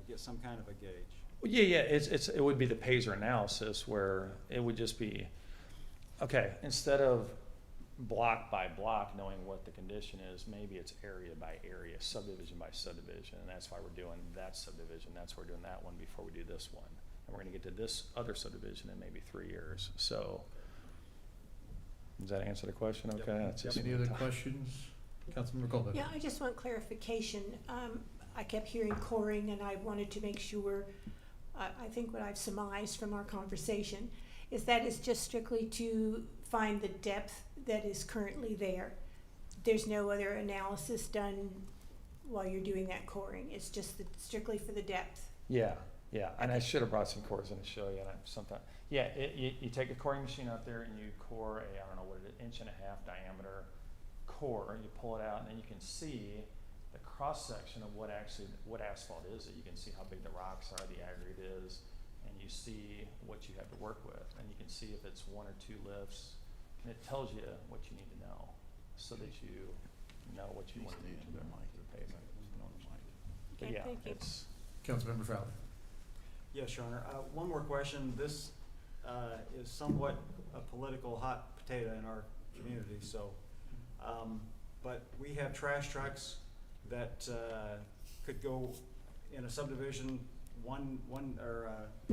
get some kind of a gauge.
Well, yeah, it would be the Pazer analysis where it would just be, okay, instead of block by block knowing what the condition is, maybe it's area by area, subdivision by subdivision, and that's why we're doing that subdivision, that's why we're doing that one before we do this one. And we're gonna get to this other subdivision in maybe 3 years. So, does that answer the question? Okay, that's just.
Any other questions? Councilmember Colvin?
Yeah, I just want clarification. I kept hearing coring, and I wanted to make sure, I think what I've surmised from our conversation is that it's just strictly to find the depth that is currently there. There's no other analysis done while you're doing that coring. It's just strictly for the depth.
Yeah, and I should have brought some cores in to show you. You take a coring machine out there and you core a, I don't know what it is, 1.5 inch diameter core, and you pull it out, and then you can see the cross section of what asphalt is it. You can see how big the rocks are, the aggregate is, and you see what you have to work with, and you can see if it's 1 or 2 lifts, and it tells you what you need to know so that you know what you want to do to the pavement. But
Okay,
yeah,
thank you.
it's.
Councilmember Fowler?
Yes, Your Honor. One more question. This is somewhat a political hot potato in our community, so, but we have trash trucks that could go in a subdivision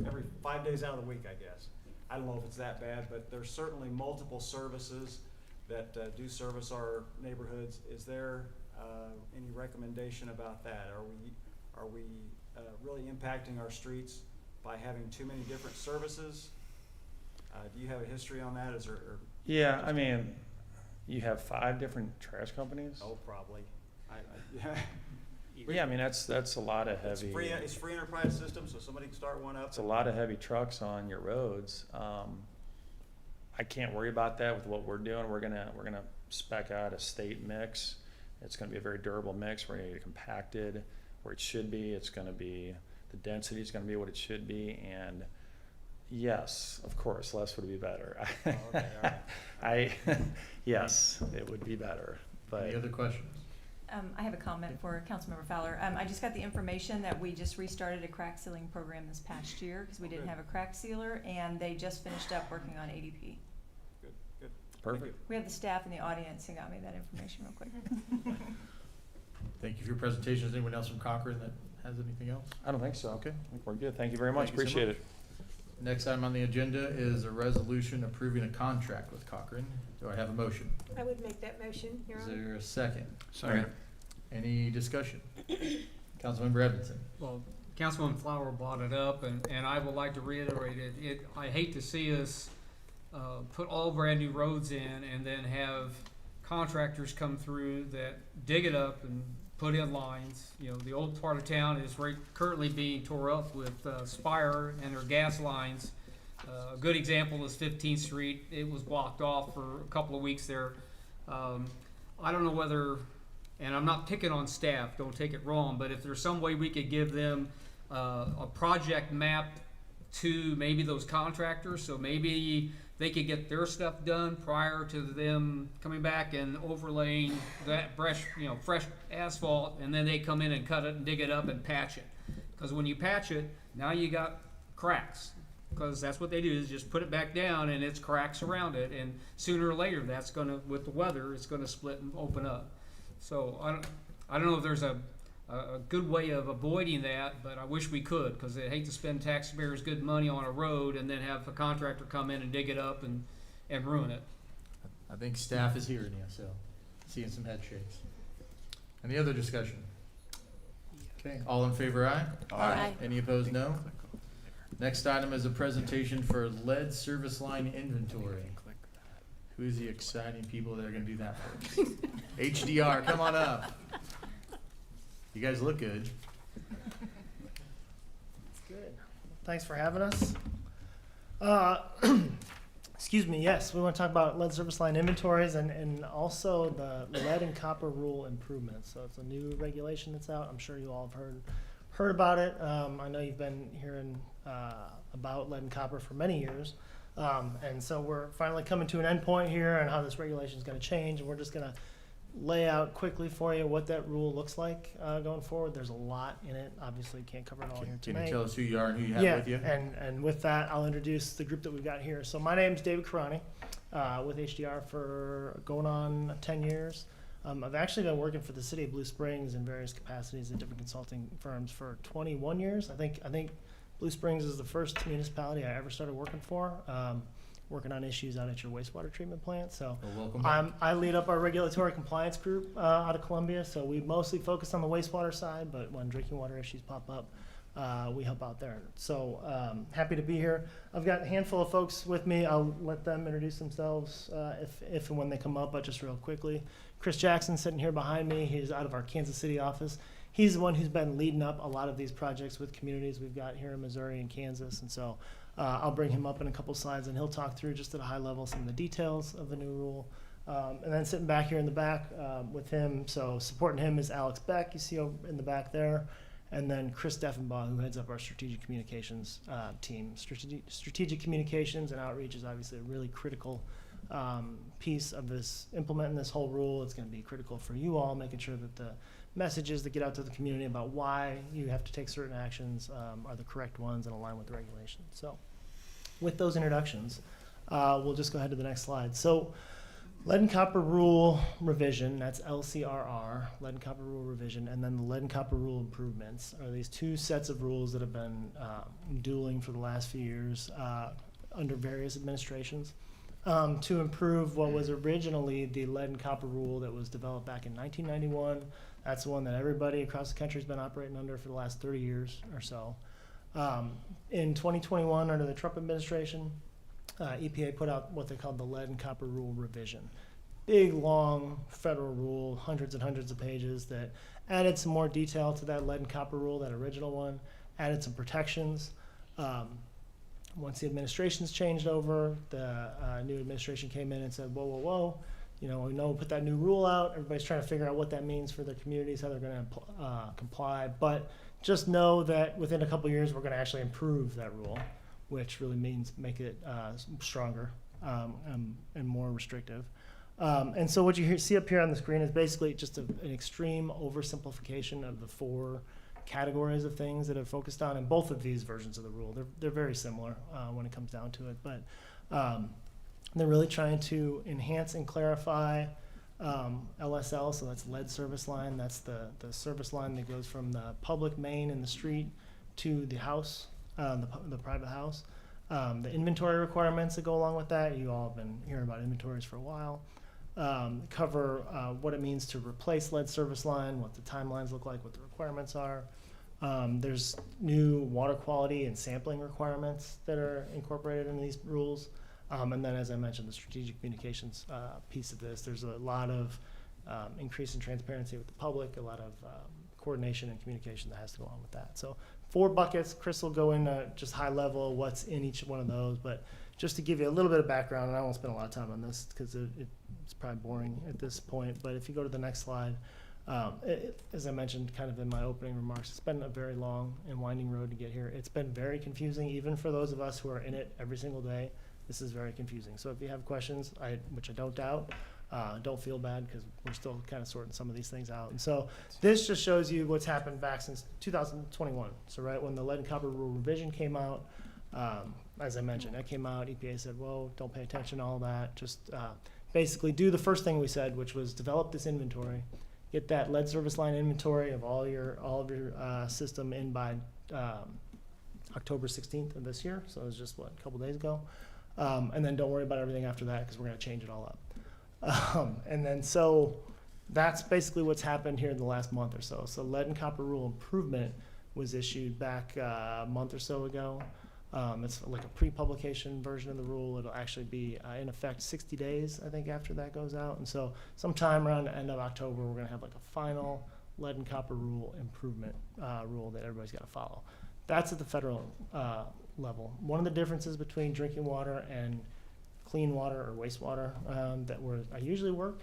every 5 days out of the week, I guess. I don't know if it's that bad, but there's certainly multiple services that do service our neighborhoods. Is there any recommendation about that? Are we really impacting our streets by having too many different services? Do you have a history on that?
Yeah, I mean, you have 5 different trash companies?
Oh, probably.
Yeah, I mean, that's a lot of heavy.
It's free enterprise system, so somebody can start one up.
It's a lot of heavy trucks on your roads. I can't worry about that with what we're doing. We're gonna spec out a state mix. It's gonna be a very durable mix. We're gonna get it compacted where it should be. It's gonna be, the density is gonna be what it should be, and yes, of course, less would be better.
Oh, okay, all right.
Yes, it would be better, but.
Any other questions?
I have a comment for Councilmember Fowler. I just got the information that we just restarted a crack sealing program this past year because we didn't have a crack sealer, and they just finished up working on ADP.
Good.
Perfect.
We have the staff in the audience who got me that information real quick.
Thank you for your presentation. Is anyone else from Cochrane that has anything else?
I don't think so.
Okay.
I think we're good. Thank you very much.
Thank you so
Appreciate
much.
it.
Next item on the agenda is a resolution approving a contract with Cochrane. Do I have a motion?
I would make that motion, Your
Is
Honor.
there a second?
Second.
Any discussion? Councilmember Edmondson?
Well, Councilman Flower brought it up, and I would like to reiterate it. I hate to see us put all brand new roads in and then have contractors come through that dig it up and put in lines. You know, the old part of town is currently being tore up with Spire and their gas lines. A good example is 15th Street. It was blocked off for a couple of weeks there. I don't know whether, and I'm not picking on staff, don't take it wrong, but if there's some way we could give them a project map to maybe those contractors, so maybe they could get their stuff done prior to them coming back and overlaying that fresh asphalt, and then they come in and cut it and dig it up and patch it. Because when you patch it, now you got cracks. Because that's what they do, is just put it back down and it's cracks around it, and sooner or later with the weather, it's gonna split and open up. So I don't know if there's a a good way of avoiding that, but I wish we could, because I hate to spend taxpayers' good money on a road and then have a contractor come in and dig it up and ruin it.
I think staff is hearing you, so seeing some head shakes. Any other discussion? Okay, all in favor, aye?
Aye.
Any opposed, no? Next item is a presentation for lead service line inventory. Who's the exciting people that are gonna do that first? HDR, come on up. You guys look good.
Good. Thanks for having us. Excuse me, yes, we want to talk about lead service line inventories and also the lead and copper rule improvements. So it's a new regulation that's out. I'm sure you all have heard about it. I know you've been hearing about lead and copper for many years. And so we're finally coming to an end point here and how this regulation is going to change. And we're just going to lay out quickly for you what that rule looks like going forward. There's a lot in it. Obviously, can't cover it all here
Can
tonight.
you tell us who you are and who you have with you?
And with that, I'll introduce the group that we've got here. So my name's David Karani, with HDR for going on 10 years. I've actually been working for the city of Blue Springs in various capacities at different consulting firms for 21 years. I think Blue Springs is the first municipality I ever started working for, working on issues out at your wastewater treatment plant. So
Well, welcome back.
I lead up our regulatory compliance group out of Columbia. So we mostly focus on the wastewater side, but when drinking water issues pop up, we help out there. So happy to be here. I've got a handful of folks with me. I'll let them introduce themselves if and when they come up, but just real quickly. Chris Jackson sitting here behind me. He's out of our Kansas City office. He's the one who's been leading up a lot of these projects with communities we've got here in Missouri and Kansas. And so I'll bring him up in a couple slides and he'll talk through just at a high level some of the details of the new rule. And then sitting back here in the back with him, so supporting him is Alex Beck, you see over in the back there. And then Chris Deffenbaugh, who heads up our strategic communications team. Strategic communications and outreach is obviously a really critical piece of this, implementing this whole rule. It's going to be critical for you all, making sure that the messages that get out to the community about why you have to take certain actions are the correct ones and align with the regulations. So with those introductions, we'll just go ahead to the next slide. So lead and copper rule revision, that's LCRR, lead and copper rule revision, and then the lead and copper rule improvements are these two sets of rules that have been dueling for the last few years under various administrations to improve what was originally the lead and copper rule that was developed back in 1991. That's the one that everybody across the country has been operating under for the last 30 years or so. In 2021, under the Trump administration, EPA put out what they called the lead and copper rule revision. Big, long federal rule, hundreds and hundreds of pages that added some more detail to that lead and copper rule, that original one, added some protections. Once the administration's changed over, the new administration came in and said, whoa, whoa, whoa, you know, we know we put that new rule out. Everybody's trying to figure out what that means for their communities, how they're going to comply. But just know that within a couple of years, we're going to actually improve that rule, which really means make it stronger and more restrictive. And so what you see up here on the screen is basically just an extreme oversimplification of the four categories of things that I've focused on in both of these versions of the rule. They're very similar when it comes down to it, but they're really trying to enhance and clarify LSL, so that's lead service line. That's the service line that goes from the public main in the street to the house, the private house. The inventory requirements that go along with that, you all have been hearing about inventories for a while. Cover what it means to replace lead service line, what the timelines look like, what the requirements are. There's new water quality and sampling requirements that are incorporated in these rules. And then, as I mentioned, the strategic communications piece of this, there's a lot of increase in transparency with the public, a lot of coordination and communication that has to go on with that. So 4 buckets. Chris will go into just high level what's in each one of those, but just to give you a little bit of background, and I won't spend a lot of time on this because it's probably boring at this point, but if you go to the next slide, as I mentioned kind of in my opening remarks, it's been a very long and winding road to get here. It's been very confusing, even for those of us who are in it every single day. This is very confusing. So if you have questions, which I don't doubt, don't feel bad because we're still kind of sorting some of these things out. And so this just shows you what's happened back since 2021. So right when the lead and copper rule revision came out, as I mentioned, that came out, EPA said, whoa, don't pay attention to all that. Just basically do the first thing we said, which was develop this inventory get that lead service line inventory of all of your system in by October 16th of this year. So it was just, a couple days ago. And then don't worry about everything after that because we're going to change it all up. And then so that's basically what's happened here in the last month or so. So lead and copper rule improvement was issued back a month or so ago. It's like a pre-publication version of the rule. It'll actually be in effect 60 days, I think, after that goes out. And so sometime around the end of October, we're going to have like a final lead and copper rule improvement rule that everybody's got to follow. That's at the federal level. One of the differences between drinking water and clean water or wastewater I usually work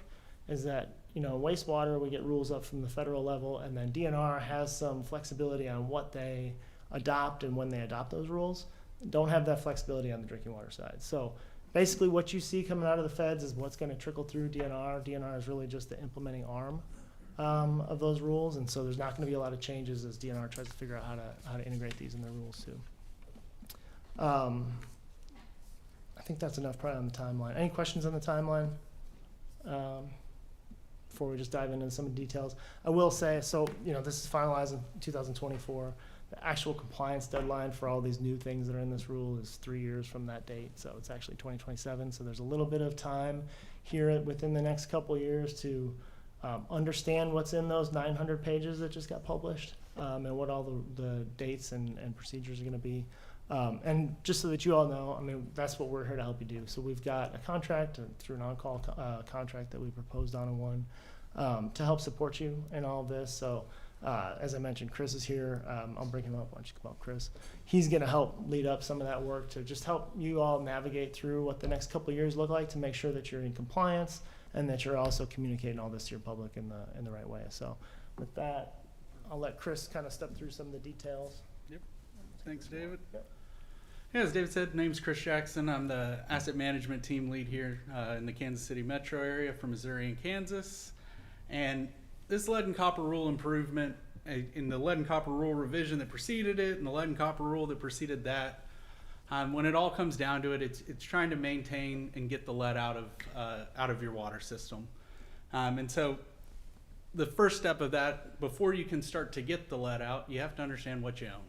is that, wastewater, we get rules up from the federal level, and then DNR has some flexibility on what they adopt and when they adopt those rules. Don't have that flexibility on the drinking water side. So basically what you see coming out of the feds is what's going to trickle through DNR. DNR is really just the implementing arm of those rules, and so there's not going to be a lot of changes as DNR tries to figure out how to integrate these in their rules too. I think that's enough probably on the timeline. Any questions on the timeline before we just dive into some of the details? I will say, so this is finalized in 2024. The actual compliance deadline for all these new things that are in this rule is 3 years from that date, so it's actually 2027. So there's a little bit of time here within the next couple of years to understand what's in those 900 pages that just got published, and what all the dates and procedures are going to be. And just so that you all know, that's what we're here to help you do. So we've got a contract through an on-call contract that we proposed on one to help support you in all of this. So as I mentioned, Chris is here. I'll bring him up. Why don't you come up, Chris? He's going to help lead up some of that work to just help you all navigate through what the next couple of years look like to make sure that you're in compliance and that you're also communicating all this to your public in the right way. So with that, I'll let Chris kind of step through some of the details.
Yep. Thanks, David.
Yep.
Yeah, as David said, name's Chris Jackson. I'm the asset management team lead here in the Kansas City metro area for Missouri and Kansas. And this lead and copper rule improvement, in the lead and copper rule revision that preceded it and the lead and copper rule that preceded that, when it all comes down to it, it's trying to maintain and get the lead out of your water system. And so the first step of that, before you can start to get the lead out, you have to understand what you own.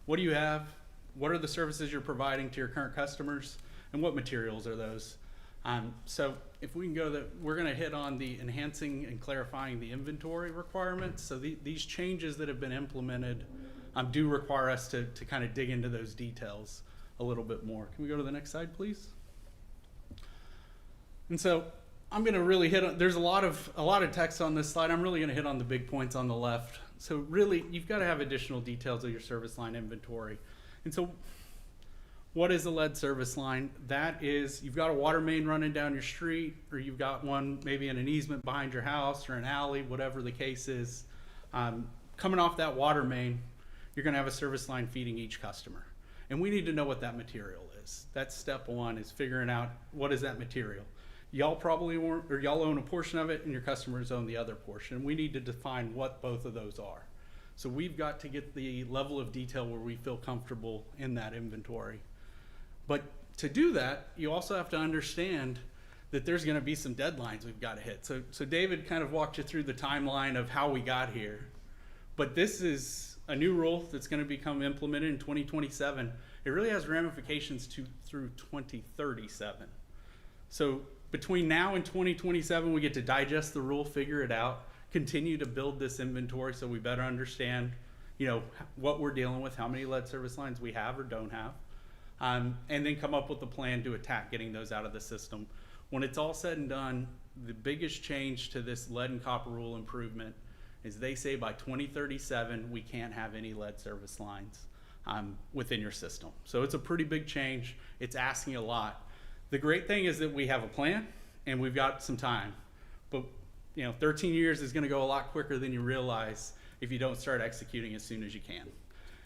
What do you have? What are the services you're providing to your current customers? And what materials are those? So if we can go we're going to hit on the enhancing and clarifying the inventory requirements. So these changes that have been implemented do require us to kind of dig into those details a little bit more. Can we go to the next slide, please? And so I'm going to really hit on, there's a lot of text on this slide. I'm really going to hit on the big points on the left. So really, you've got to have additional details of your service line inventory. And so what is a lead service line? That is, you've got a water main running down your street, or you've got one maybe in an easement behind your house or an alley, whatever the case is. Coming off that water main, you're going to have a service line feeding each customer. And we need to know what that material is. That's step one, is figuring out what is that material. Y'all probably y'all own a portion of it and your customers own the other portion. We need to define what both of those are. So we've got to get the level of detail where we feel comfortable in that inventory. But to do that, you also have to understand that there's going to be some deadlines we've got to hit. So David kind of walked you through the timeline of how we got here. But this is a new rule that's going to become implemented in 2027. It really has ramifications through 2037. So between now and 2027, we get to digest the rule, figure it out, continue to build this inventory so we better understand, what we're dealing with, how many lead service lines we have or don't have, and then come up with a plan to attack getting those out of the system. When it's all said and done, the biggest change to this lead and copper rule improvement is they say by 2037 we can't have any lead service lines within your system. So it's a pretty big change. It's asking a lot. The great thing is that we have a plan and we've got some time, but 13 years is going to go a lot quicker than you realize if you don't start executing as soon as you can.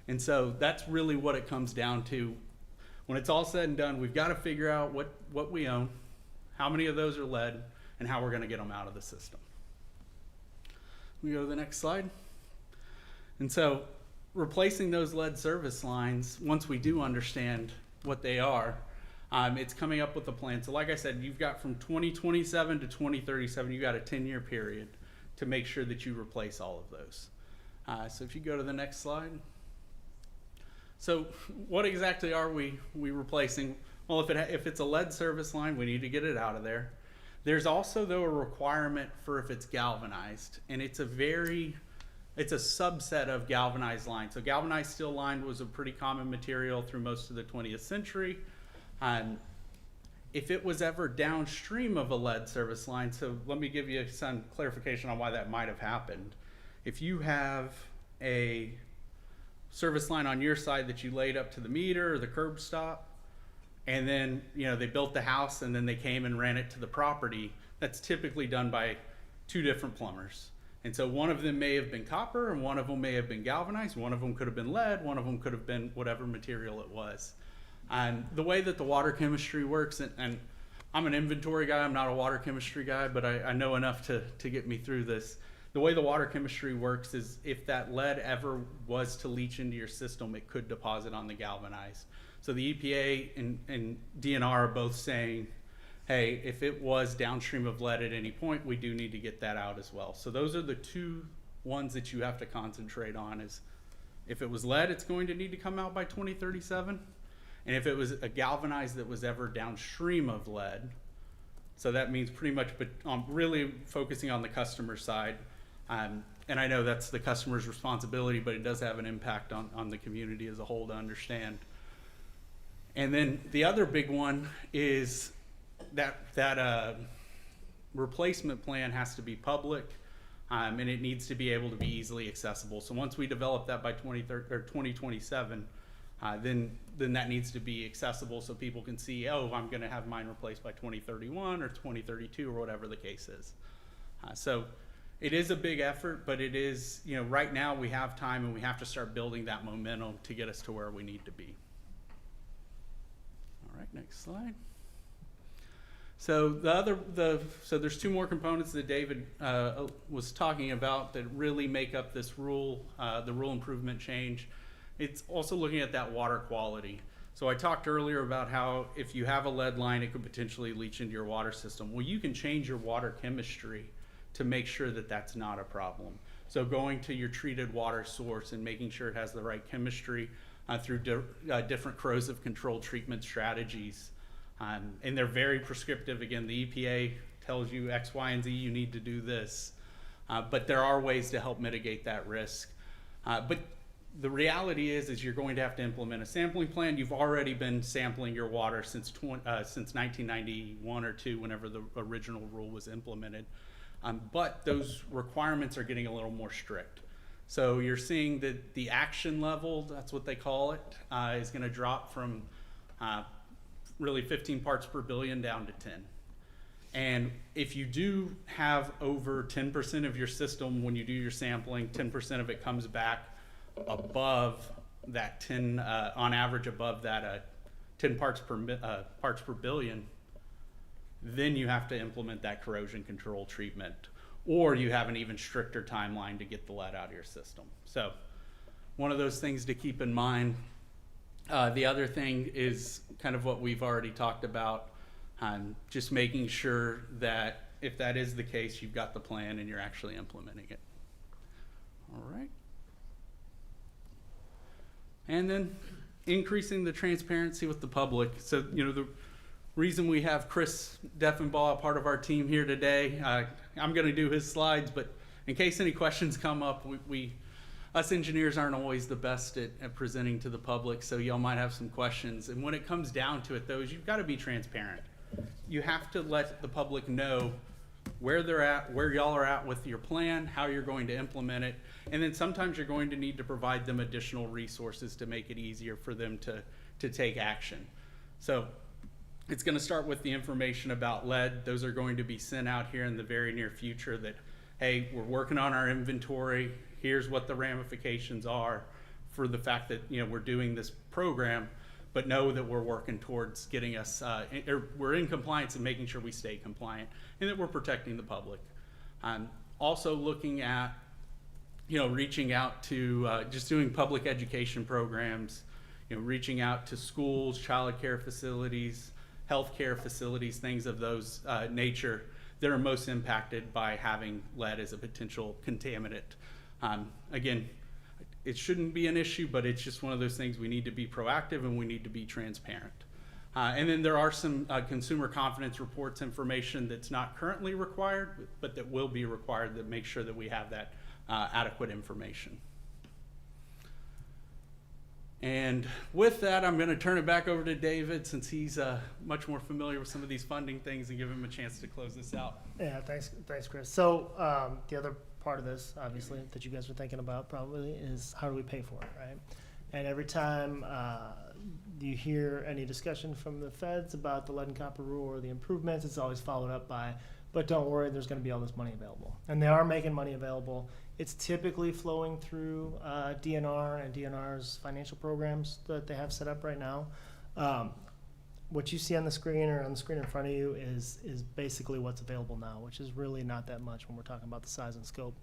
And so that's really what it comes down to. When it's all said and done, we've got to figure out what we own, how many of those are lead, and how we're going to get them out of the system. We go to the next slide. And so replacing those lead service lines, once we do understand what they are, it's coming up with a plan. So like I said, you've got from 2027 to 2037, you've got a 10-year period to make sure that you replace all of those. So if you go to the next slide. So what exactly are we replacing? Well, if it's a lead service line, we need to get it out of there. There's also, though, a requirement for if it's galvanized, and it's a subset of galvanized line. So galvanized steel line was a pretty common material through most of the 20th century. If it was ever downstream of a lead service line, so let me give you some clarification on why that might have happened. If you have a service line on your side that you laid up to the meter or the curb stop, and then they built the house and then they came and ran it to the property, that's typically done by two different plumbers. And so one of them may have been copper and one of them may have been galvanized, one of them could have been lead, one of them could have been whatever material it was. And the way that the water chemistry works, and I'm an inventory guy, I'm not a water chemistry guy, but I know enough to get me through this. The way the water chemistry works is if that lead ever was to leach into your system, it could deposit on the galvanized. So the EPA and DNR are both saying, hey, if it was downstream of lead at any point, we do need to get that out as well. So those are the two ones that you have to concentrate on. Is if it was lead, it's going to need to come out by 2037. And if it was a galvanized that was ever downstream of lead, so that means pretty much, but really focusing on the customer side. And I know that's the customer's responsibility, but it does have an impact on the community as a whole to understand. And then the other big one is that replacement plan has to be public, and it needs to be able to be easily accessible. So once we develop that by 2027, then that needs to be accessible so people can see, oh, I'm going to have mine replaced by 2031 or 2032 or whatever the case is. So it is a big effort, but it is, right now we have time and we have to start building that momentum to get us to where we need to be. All right, next slide. So so there's two more components that David was talking about that really make up this rule, the rule improvement change. It's also looking at that water quality. So I talked earlier about how if you have a lead line, it could potentially leach into your water system. Well, you can change your water chemistry to make sure that that's not a problem. So going to your treated water source and making sure it has the right chemistry through different corrosive control treatment strategies. And they're very prescriptive. Again, the EPA tells you X, Y, and Z, you need to do this. But there are ways to help mitigate that risk. But the reality is you're going to have to implement a sampling plan. You've already been sampling your water since 1991 or 2, whenever the original rule was implemented. But those requirements are getting a little more strict. So you're seeing that the action level, that's what they call it, is going to drop from really 15 parts per billion down to 10. And if you do have over 10% of your system, when you do your sampling, 10% of it comes back above that 10, on average above that 10 parts per billion, then you have to implement that corrosion control treatment, or you have an even stricter timeline to get the lead out of your system. So one of those things to keep in mind. The other thing is kind of what we've already talked about, just making sure that if that is the case, you've got the plan and you're actually implementing it. All right. And then increasing the transparency with the public. So, the reason we have Chris Deffenbaugh, part of our team here today, I'm going to do his slides, but in case any questions come up, us engineers aren't always the best at presenting to the public, so y'all might have some questions. And when it comes down to it, though, you've got to be transparent. You have to let the public know where they're at, where y'all are at with your plan, how you're going to implement it, and then sometimes you're going to need to provide them additional resources to make it easier for them to take action. So it's going to start with the information about lead. Those are going to be sent out here in the very near future that, hey, we're working on our inventory. Here's what the ramifications are for the fact that we're doing this program, but know that we're working towards getting us, we're in compliance and making sure we stay compliant, and that we're protecting the public. Also looking at, reaching out to just doing public education programs, reaching out to schools, child care facilities, healthcare facilities, things of those nature that are most impacted by having lead as a potential contaminant. Again, it shouldn't be an issue, but it's just one of those things we need to be proactive and we need to be transparent. And then there are some consumer confidence reports information that's not currently required, but that will be required to make sure that we have that adequate information. And with that, I'm going to turn it back over to David, since he's much more familiar with some of these funding things, and give him a chance to close this out.
Yeah, thanks, Chris. So the other part of this, obviously, that you guys are thinking about probably is how do we pay for it, right? And every time you hear any discussion from the feds about the lead and copper rule or the improvements, it's always followed up by, but don't worry, there's going to be all this money available. And they are making money available. It's typically flowing through DNR and DNR's financial programs that they have set up right now. What you see on the screen or on the screen in front of you is basically what's available now, which is really not that much when we're talking about the size and scope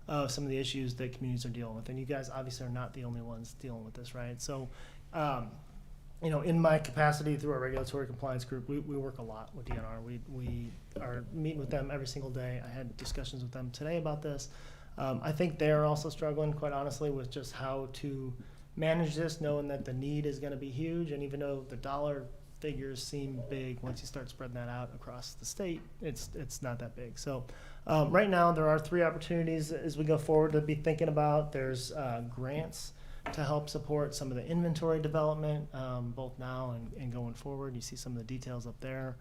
of some of the issues that communities are dealing with. And you guys obviously are not the only ones dealing with this, right? So, you know, in my capacity through our regulatory compliance group, we work a lot with DNR. We are meeting with them every single day. I had discussions with them today about this. I think they're also struggling, quite honestly, with just how to manage this, knowing that the need is going to be huge. And even though the dollar figures seem big, once you start spreading that out across the state, it's not that big. So right now, there are 3 opportunities as we go forward to be thinking about. There's grants to help support some of the inventory development, both now and going forward. You see some of the details up there.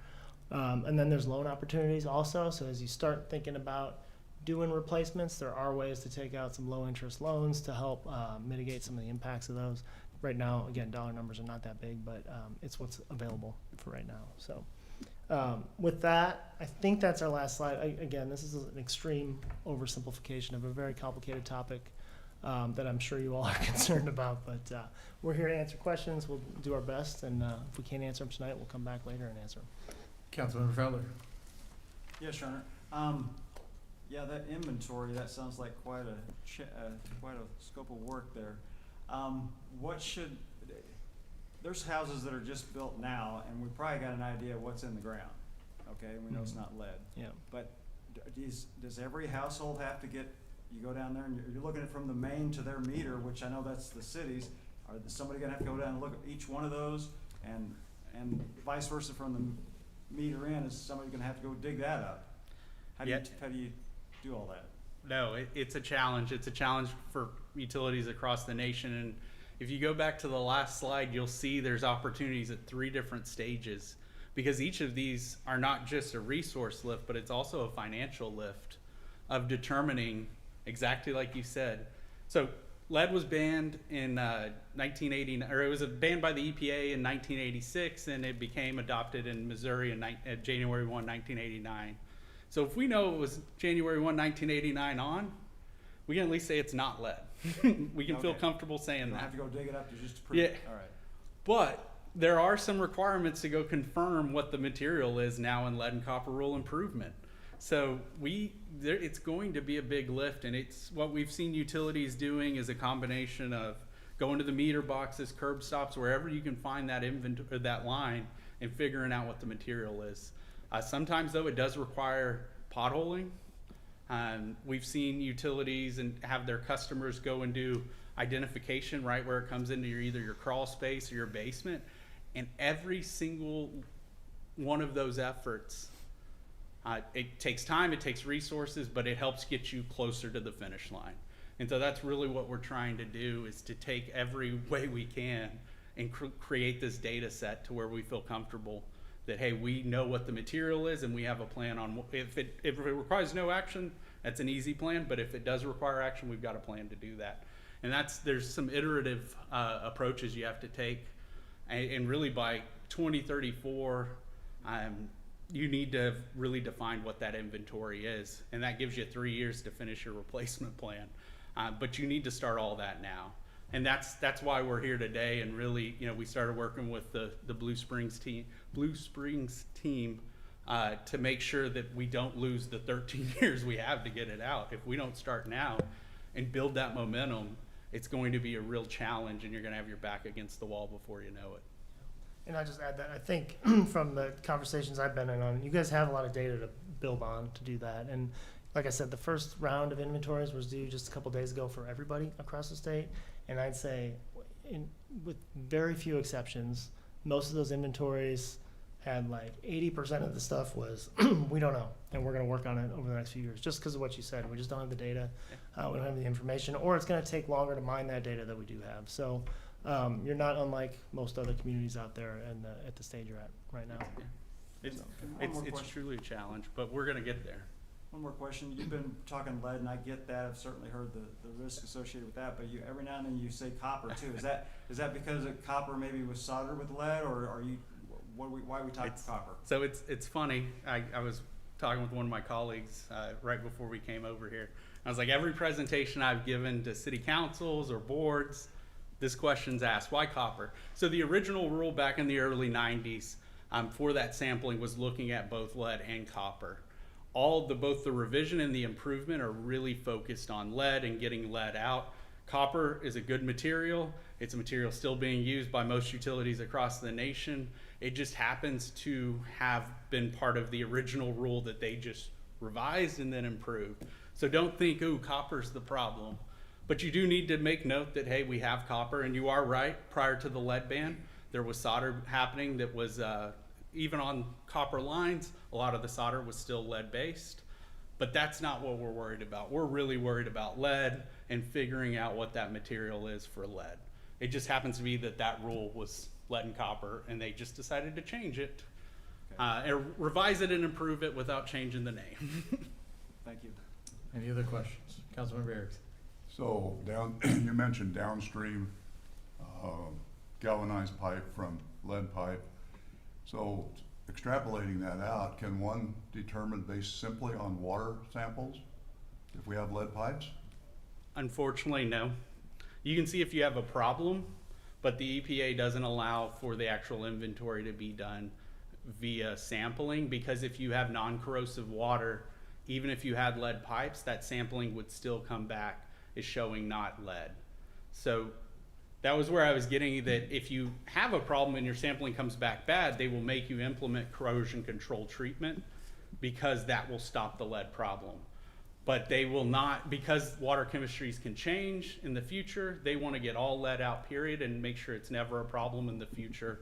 And then there's loan opportunities also. So as you start thinking about doing replacements, there are ways to take out some low interest loans to help mitigate some of the impacts of those. Right now, again, dollar numbers are not that big, but it's what's available for right now. So with that, I think that's our last slide. Again, this is an extreme oversimplification of a very complicated topic that I'm sure you all are concerned about, but we're here to answer questions. We'll do our best, and if we can't answer them tonight, we'll come back later and answer them.
Councilmember Fowler.
Yes, Your Honor. Yeah, that inventory, that sounds like quite a scope of work there. There's houses that are just built now, and we probably got an idea of what's in the ground, okay? We know it's not lead.
Yeah.
But does every household have to get, you go down there and you're looking at from the main to their meter, which I know that's the cities, is somebody gonna have to go down and look at each one of those, and vice versa from the meter in, is somebody gonna have to go dig that up? How do you do all that?
No, it's a challenge. It's a challenge for utilities across the nation. And if you go back to the last slide, you'll see there's opportunities at 3 different stages, because each of these are not just a resource lift, but it's also a financial lift of determining exactly like you said. So lead was banned in 1989, or it was banned by the EPA in 1986, and it became adopted in Missouri in January 1, 1989. So if we know it was January 1, 1989 on, we can at least say it's not lead. We can feel comfortable saying
You don't
that.
have to go dig it up to just prove
Yeah.
it. All right.
But there are some requirements to go confirm what the material is now in lead and copper rule improvement. So it's going to be a big lift, and it's what we've seen utilities doing is a combination of going to the meter boxes, curb stops, wherever you can find that inventory, that line, and figuring out what the material is. Sometimes though, it does require potholing. We've seen utilities and have their customers go and do identification right where it comes into either your crawl space or your basement. And every single one of those efforts, it takes time, it takes resources, but it helps get you closer to the finish line. And so that's really what we're trying to do, is to take every way we can and create this data set to where we feel comfortable that, hey, we know what the material is and we have a plan on, if it requires no action, that's an easy plan, but if it does require action, we've got a plan to do that. And there's some iterative approaches you have to take, and really by 2034, you need to have really defined what that inventory is, and that gives you 3 years to finish your replacement plan. But you need to start all that now. And that's why we're here today, and really, we started working with the Blue Springs team to make sure that we don't lose the 13 years we have to get it out. If we don't start now and build that momentum, it's going to be a real challenge, and you're going to have your back against the wall before you know it.
And I just add that I think from the conversations I've been in on, you guys have a lot of data to build on to do that. And like I said, the first round of inventories was due just a couple days ago for everybody across the state. And I'd say, with very few exceptions, most of those inventories had like 80% of the stuff was we don't know, and we're going to work on it over the next few years, just because of what you said. We just don't have the data, we don't have the information, or it's going to take longer to mine that data that we do have. So you're not unlike most other communities out there at the stage you're at right now.
It's truly a challenge, but we're gonna get there.
One more question. You've been talking lead, and I get that. I've certainly heard the risk associated with that. But you every now and then you say copper too. Is that because copper maybe was soldered with lead, or are you? Why are we talking copper?
So it's funny. I was talking with one of my colleagues right before we came over here. I was like, every presentation I've given to city councils or boards, this question's asked: why copper? So the original rule back in the early '90s for that sampling was looking at both lead and copper. Both the revision and the improvement are really focused on lead and getting lead out. Copper is a good material. It's a material still being used by most utilities across the nation. It just happens to have been part of the original rule that they just revised and then improved. So don't think, ooh, copper's the problem. But you do need to make note that, hey, we have copper, and you are right, prior to the lead ban, there was solder happening that was, even on copper lines, a lot of the solder was still lead-based. But that's not what we're worried about. We're really worried about lead and figuring out what that material is for lead. It just happens to be that rule was lead and copper, and they just decided to change it, and revise it and improve it without changing the name.
Thank you.
Any other questions? Councilmember Erickson.
So you mentioned downstream galvanized pipe from lead pipe. So extrapolating that out, can one determine based simply on water samples if we have lead pipes?
Unfortunately, no. You can see if you have a problem, but the EPA doesn't allow for the actual inventory to be done via sampling, because if you have non-corrosive water, even if you had lead pipes, that sampling would still come back as showing not lead. So that was where I was getting, that if you have a problem and your sampling comes back bad, they will make you implement corrosion control treatment, because that will stop the lead problem. But they will not, because water chemistries can change in the future, they want to get all lead out, period, and make sure it's never a problem in the future.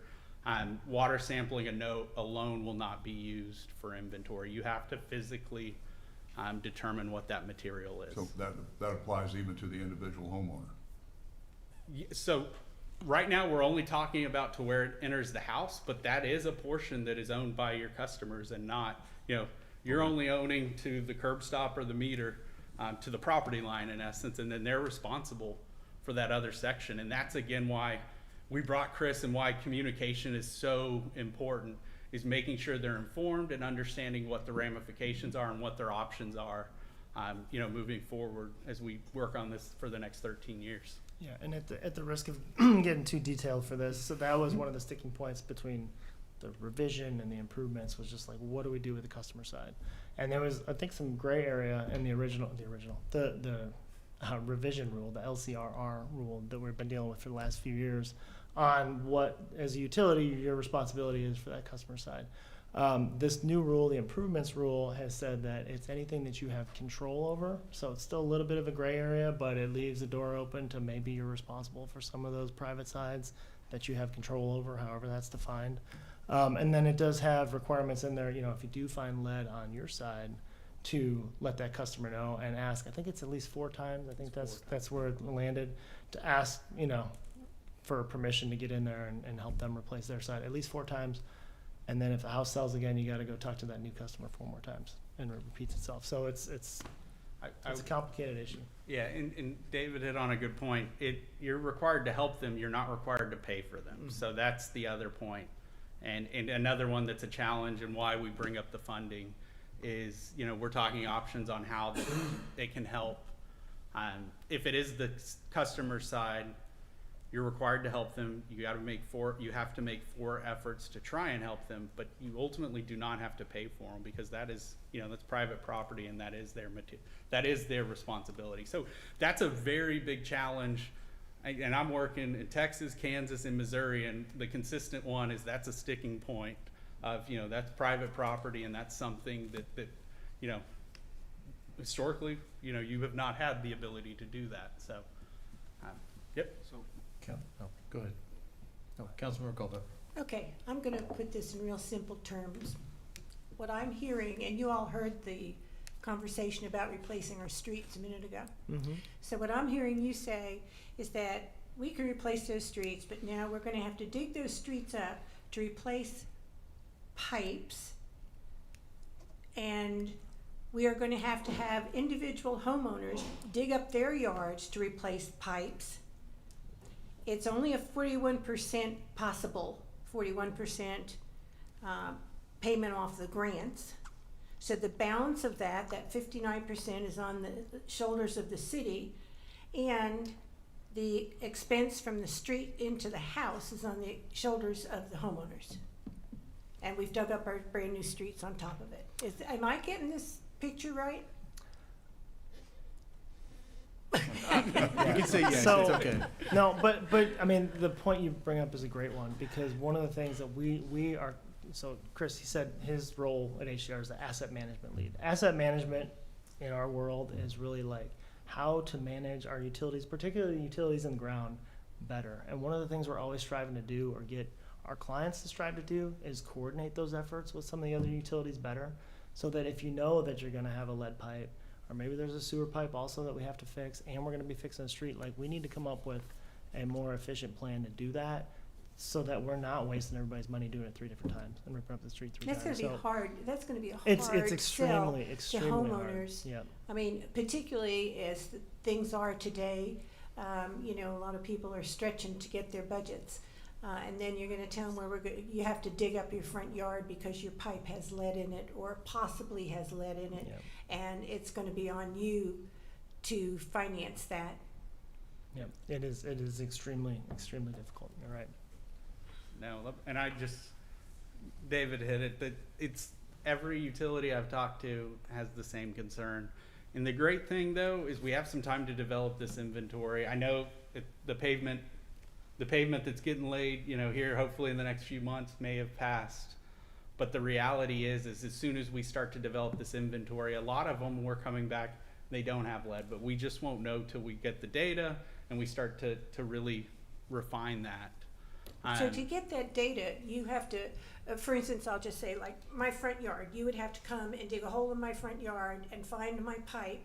Water sampling alone will not be used for inventory. You have to physically determine what that material is.
So that applies even to the individual homeowner.
So right now we're only talking about to where it enters the house, but that is a portion that is owned by your customers, and not, you're only owning to the curb stop or the meter, to the property line in essence, and then they're responsible for that other section. And that's again why we brought Chris, and why communication is so important, is making sure they're informed and understanding what the ramifications are and what their options are, moving forward as we work on this for the next 13 years.
Yeah, and at the risk of getting too detailed for this, so that was one of the sticking points between the revision and the improvements, was just like, what do we do with the customer side? And there was, I think, some gray area in the revision rule, the LCRR rule that we've been dealing with for the last few years, on what, as a utility, your responsibility is for that customer side. This new rule, the improvements rule, has said that it's anything that you have control over. So it's still a little bit of a gray area, but it leaves the door open to maybe you're responsible for some of those private sides that you have control over, however that's defined. And then it does have requirements in there, if you do find lead on your side, to let that customer know and ask. I think it's at least 4 times. I think that's where it landed, to ask, for permission to get in there and help them replace their side at least 4 times. And then if the house sells again, you got to go talk to that new customer 4 more times, and it repeats itself. So it's a complicated issue.
Yeah, and David hit on a good point. You're required to help them. You're not required to pay for them. Mm-hmm. So that's the other point. And another one that's a challenge, and why we bring up the funding, is we're talking options on how they can help. If it is the customer side, you're required to help them. You have to make 4 efforts to try and help them, but you ultimately do not have to pay for them, because that is, that's private property, and that is their responsibility. So that's a very big challenge. And I'm working in Texas, Kansas, and Missouri, and the consistent one is that's a sticking point of, that's private property, and that's something that you know, historically, you know, you have not had the ability to do that. So, yep. So
Go ahead. No, Councilmember Culpo.
Okay, I'm gonna put this in real simple terms. What I'm hearing, and you all heard the conversation about replacing our streets a minute ago.
Mm-hmm.
So what I'm hearing you say is that we can replace those streets, but now we're gonna have to dig those streets up to replace pipes. And we are gonna have to have individual homeowners dig up their yards to replace pipes. It's only a 41% possible, 41% payment off the grants. So the balance of that 59% is on the shoulders of the city, and the expense from the street into the house is on the shoulders of the homeowners. And we've dug up our brand new streets on top of it. Am I getting this picture right?
You can say yes,
So-
it's okay.
No, but I mean, the point you bring up is a great one, because one of the things that we are, so Chris, he said his role at HDR is the asset management lead. Asset management in our world is really like how to manage our utilities, particularly utilities in the ground, better. And one of the things we're always striving to do, or get our clients to strive to do, is coordinate those efforts with some of the other utilities better, so that if you know that you're gonna have a lead pipe, or maybe there's a sewer pipe also that we have to fix, and we're gonna be fixing a street, like, we need to come up with a more efficient plan to do that, so that we're not wasting everybody's money doing it 3 different times and ripping up the street 3
That's
times.
gonna be
So
hard, that's gonna be a hard
it's
sell
extremely,
to
extremely hard.
homeowners.
Yeah.
I mean, particularly as things are today, you know, a lot of people are stretching to get their budgets. And then you're gonna tell them you have to dig up your front yard because your pipe has lead in it, or possibly has lead in it.
Yeah.
And it's gonna be on you to finance that.
Yeah, it is extremely, extremely difficult. You're right.
No, and David hit it, that it's every utility I've talked to has the same concern. And the great thing though is we have some time to develop this inventory. I know the pavement that's getting laid, you know, here hopefully in the next few months may have passed. But the reality is as soon as we start to develop this inventory, a lot of them were coming back, they don't have lead, but we just won't know till we get the data and we start to really refine that.
So to get that data, you have to, for instance, I'll just say like my front yard, you would have to come and dig a hole in my front yard and find my pipe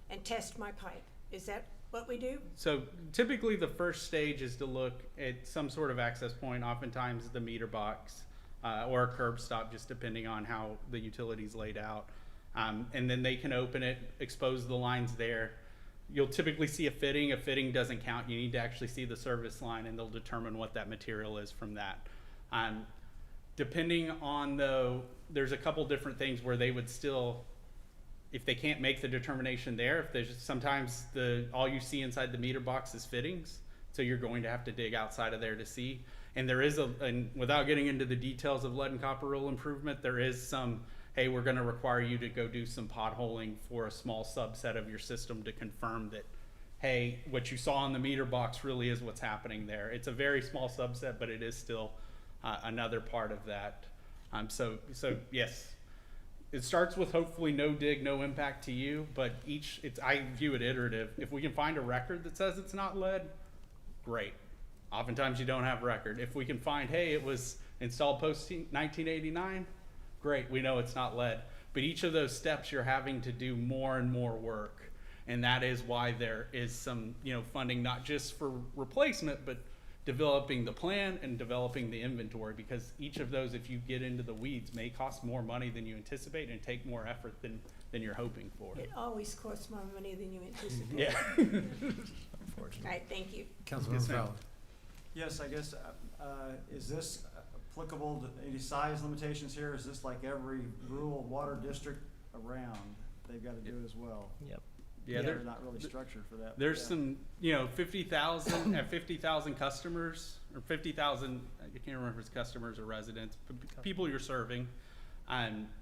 and test my pipe. Is that what we do?
So typically the first stage is to look at some sort of access point, oftentimes the meter box or a curb stop, just depending on how the utility's laid out. And then they can open it, expose the lines there. You'll typically see a fitting. A fitting doesn't count. You need to actually see the service line, and they'll determine what that material is from that. Depending on there's a couple different things where they would still, if they can't make the determination there, if there's sometimes all you see inside the meter box is fittings, so you're going to have to dig outside of there to see. And there is and without getting into the details of lead and copper rule improvement, there is some, hey, we're going to require you to go do some potholing for a small subset of your system to confirm that, hey, what you saw in the meter box really is what's happening there. It's a very small subset, but it is still another part of that. So yes, it starts with hopefully no dig, no impact to you, but I view it iterative. If we can find a record that says it's not lead, great. Oftentimes you don't have record. If we can find, hey, it was installed post 1989, great, we know it's not lead. But each of those steps you're having to do more and more work. And that is why there is some, funding, not just for replacement, but developing the plan and developing the inventory, because each of those, if you get into the weeds, may cost more money than you anticipate and take more effort than you're hoping for.
It always costs more money than you anticipate.
Yeah.
All right, thank you.
Councilmember Fowler.
Yes, I guess, is this applicable to any size limitations here? Is this like every rural water district around? They've got to do it as well.
Yep.
Yeah,
They're not really structured for that.
There's
Yeah.
some, 50,000 at 50,000 customers, or 50,000, I can't remember if it's customers or residents, but people you're serving.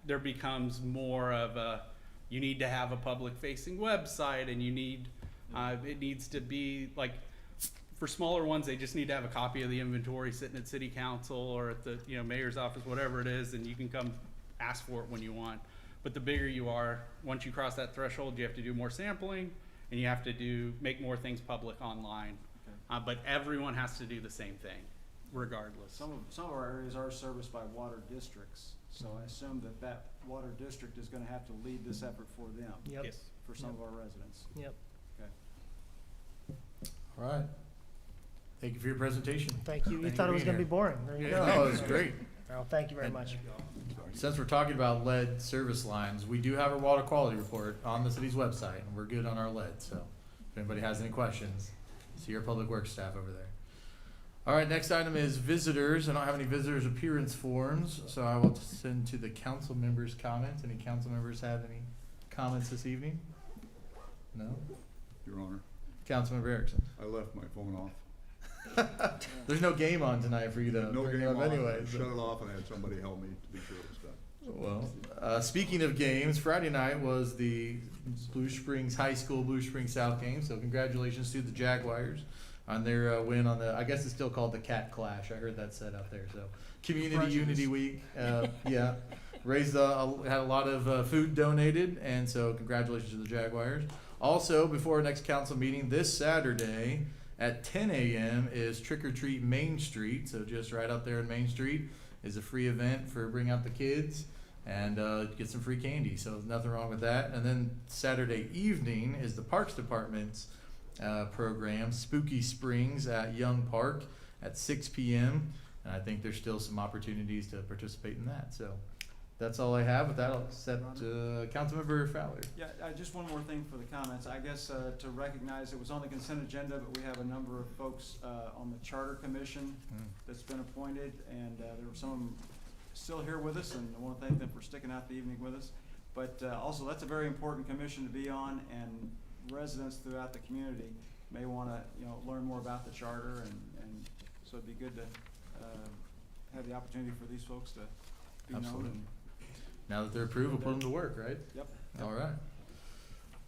There becomes more of you need to have a public facing website, and you need, it needs to be like, for smaller ones, they just need to have a copy of the inventory sitting at city council or at the, mayor's office, whatever it is, and you can come ask for it when you want. But the bigger you are, once you cross that threshold, you have to do more sampling, and you have to make more things public online.
Okay.
But everyone has to do the same thing, regardless.
Some of our areas are serviced by water districts, so I assume that water district is gonna have to lead this effort for them,
Yep.
Yes.
for some of our residents.
Yep.
All right. Thank you for your presentation.
Thank you. You
Thank
thought
you
it was
for
going to
being
be boring. There you
here.
go.
No, it was great.
Well, thank you very
And-
much.
Since we're talking about lead service lines, we do have a water quality report on the city's website, and we're good on our lead, so if anybody has any questions, see your public works staff over there. All right, next item is visitors. I don't have any visitors appearance forms, so I will send to the council members' comments. Any council members have any comments this evening? No?
Your Honor,
Councilmember Erickson.
I left my phone off.
There's no game on tonight for you to
No
bring it
game
up
on.
anyway.
Shut it off and I had somebody help me to be sure it was done.
Well, speaking of games, Friday night was the Blue Springs High School Blue Springs South game. So congratulations to the Jaguars on their win on the. I guess it's still called the Cat Clash. I heard that said out there. So Community Unity Week, yeah, raised had a lot of food donated, and so congratulations to the Jaguars. Also, before our next council meeting this Saturday at 10 a.m. is Trick or Treat Main Street. So just right out there in Main Street is a free event for bring out the kids and get some free candy. So there's nothing wrong with that. And then Saturday evening is the Parks Department's program, Spooky Springs at Young Park at 6 p.m. And I think there's still some opportunities to participate in that. So that's all I have. With that, I'll accept Councilmember Fowler.
Yeah, just one more thing for the comments. I guess to recognize it was on the consent agenda, but we have a number of folks on the Charter Commission that's been appointed, and there were some of them still here with us, and I want to thank them for sticking out the evening with us. But also, that's a very important commission to be on, and residents throughout the community may want to, learn more about the charter, and so it'd be good to have the opportunity for these folks to be known.
Absolutely.
And
Now that they're approved, we'll put them to work, right?
Yep.
All right.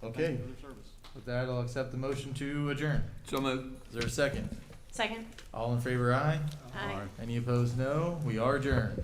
thank
Okay.
you for their service.
With that, I'll accept the motion to adjourn.
So moved.
Is there a second?
Second.
All in favor, aye.
Aye.
Any opposed, no. We are adjourned.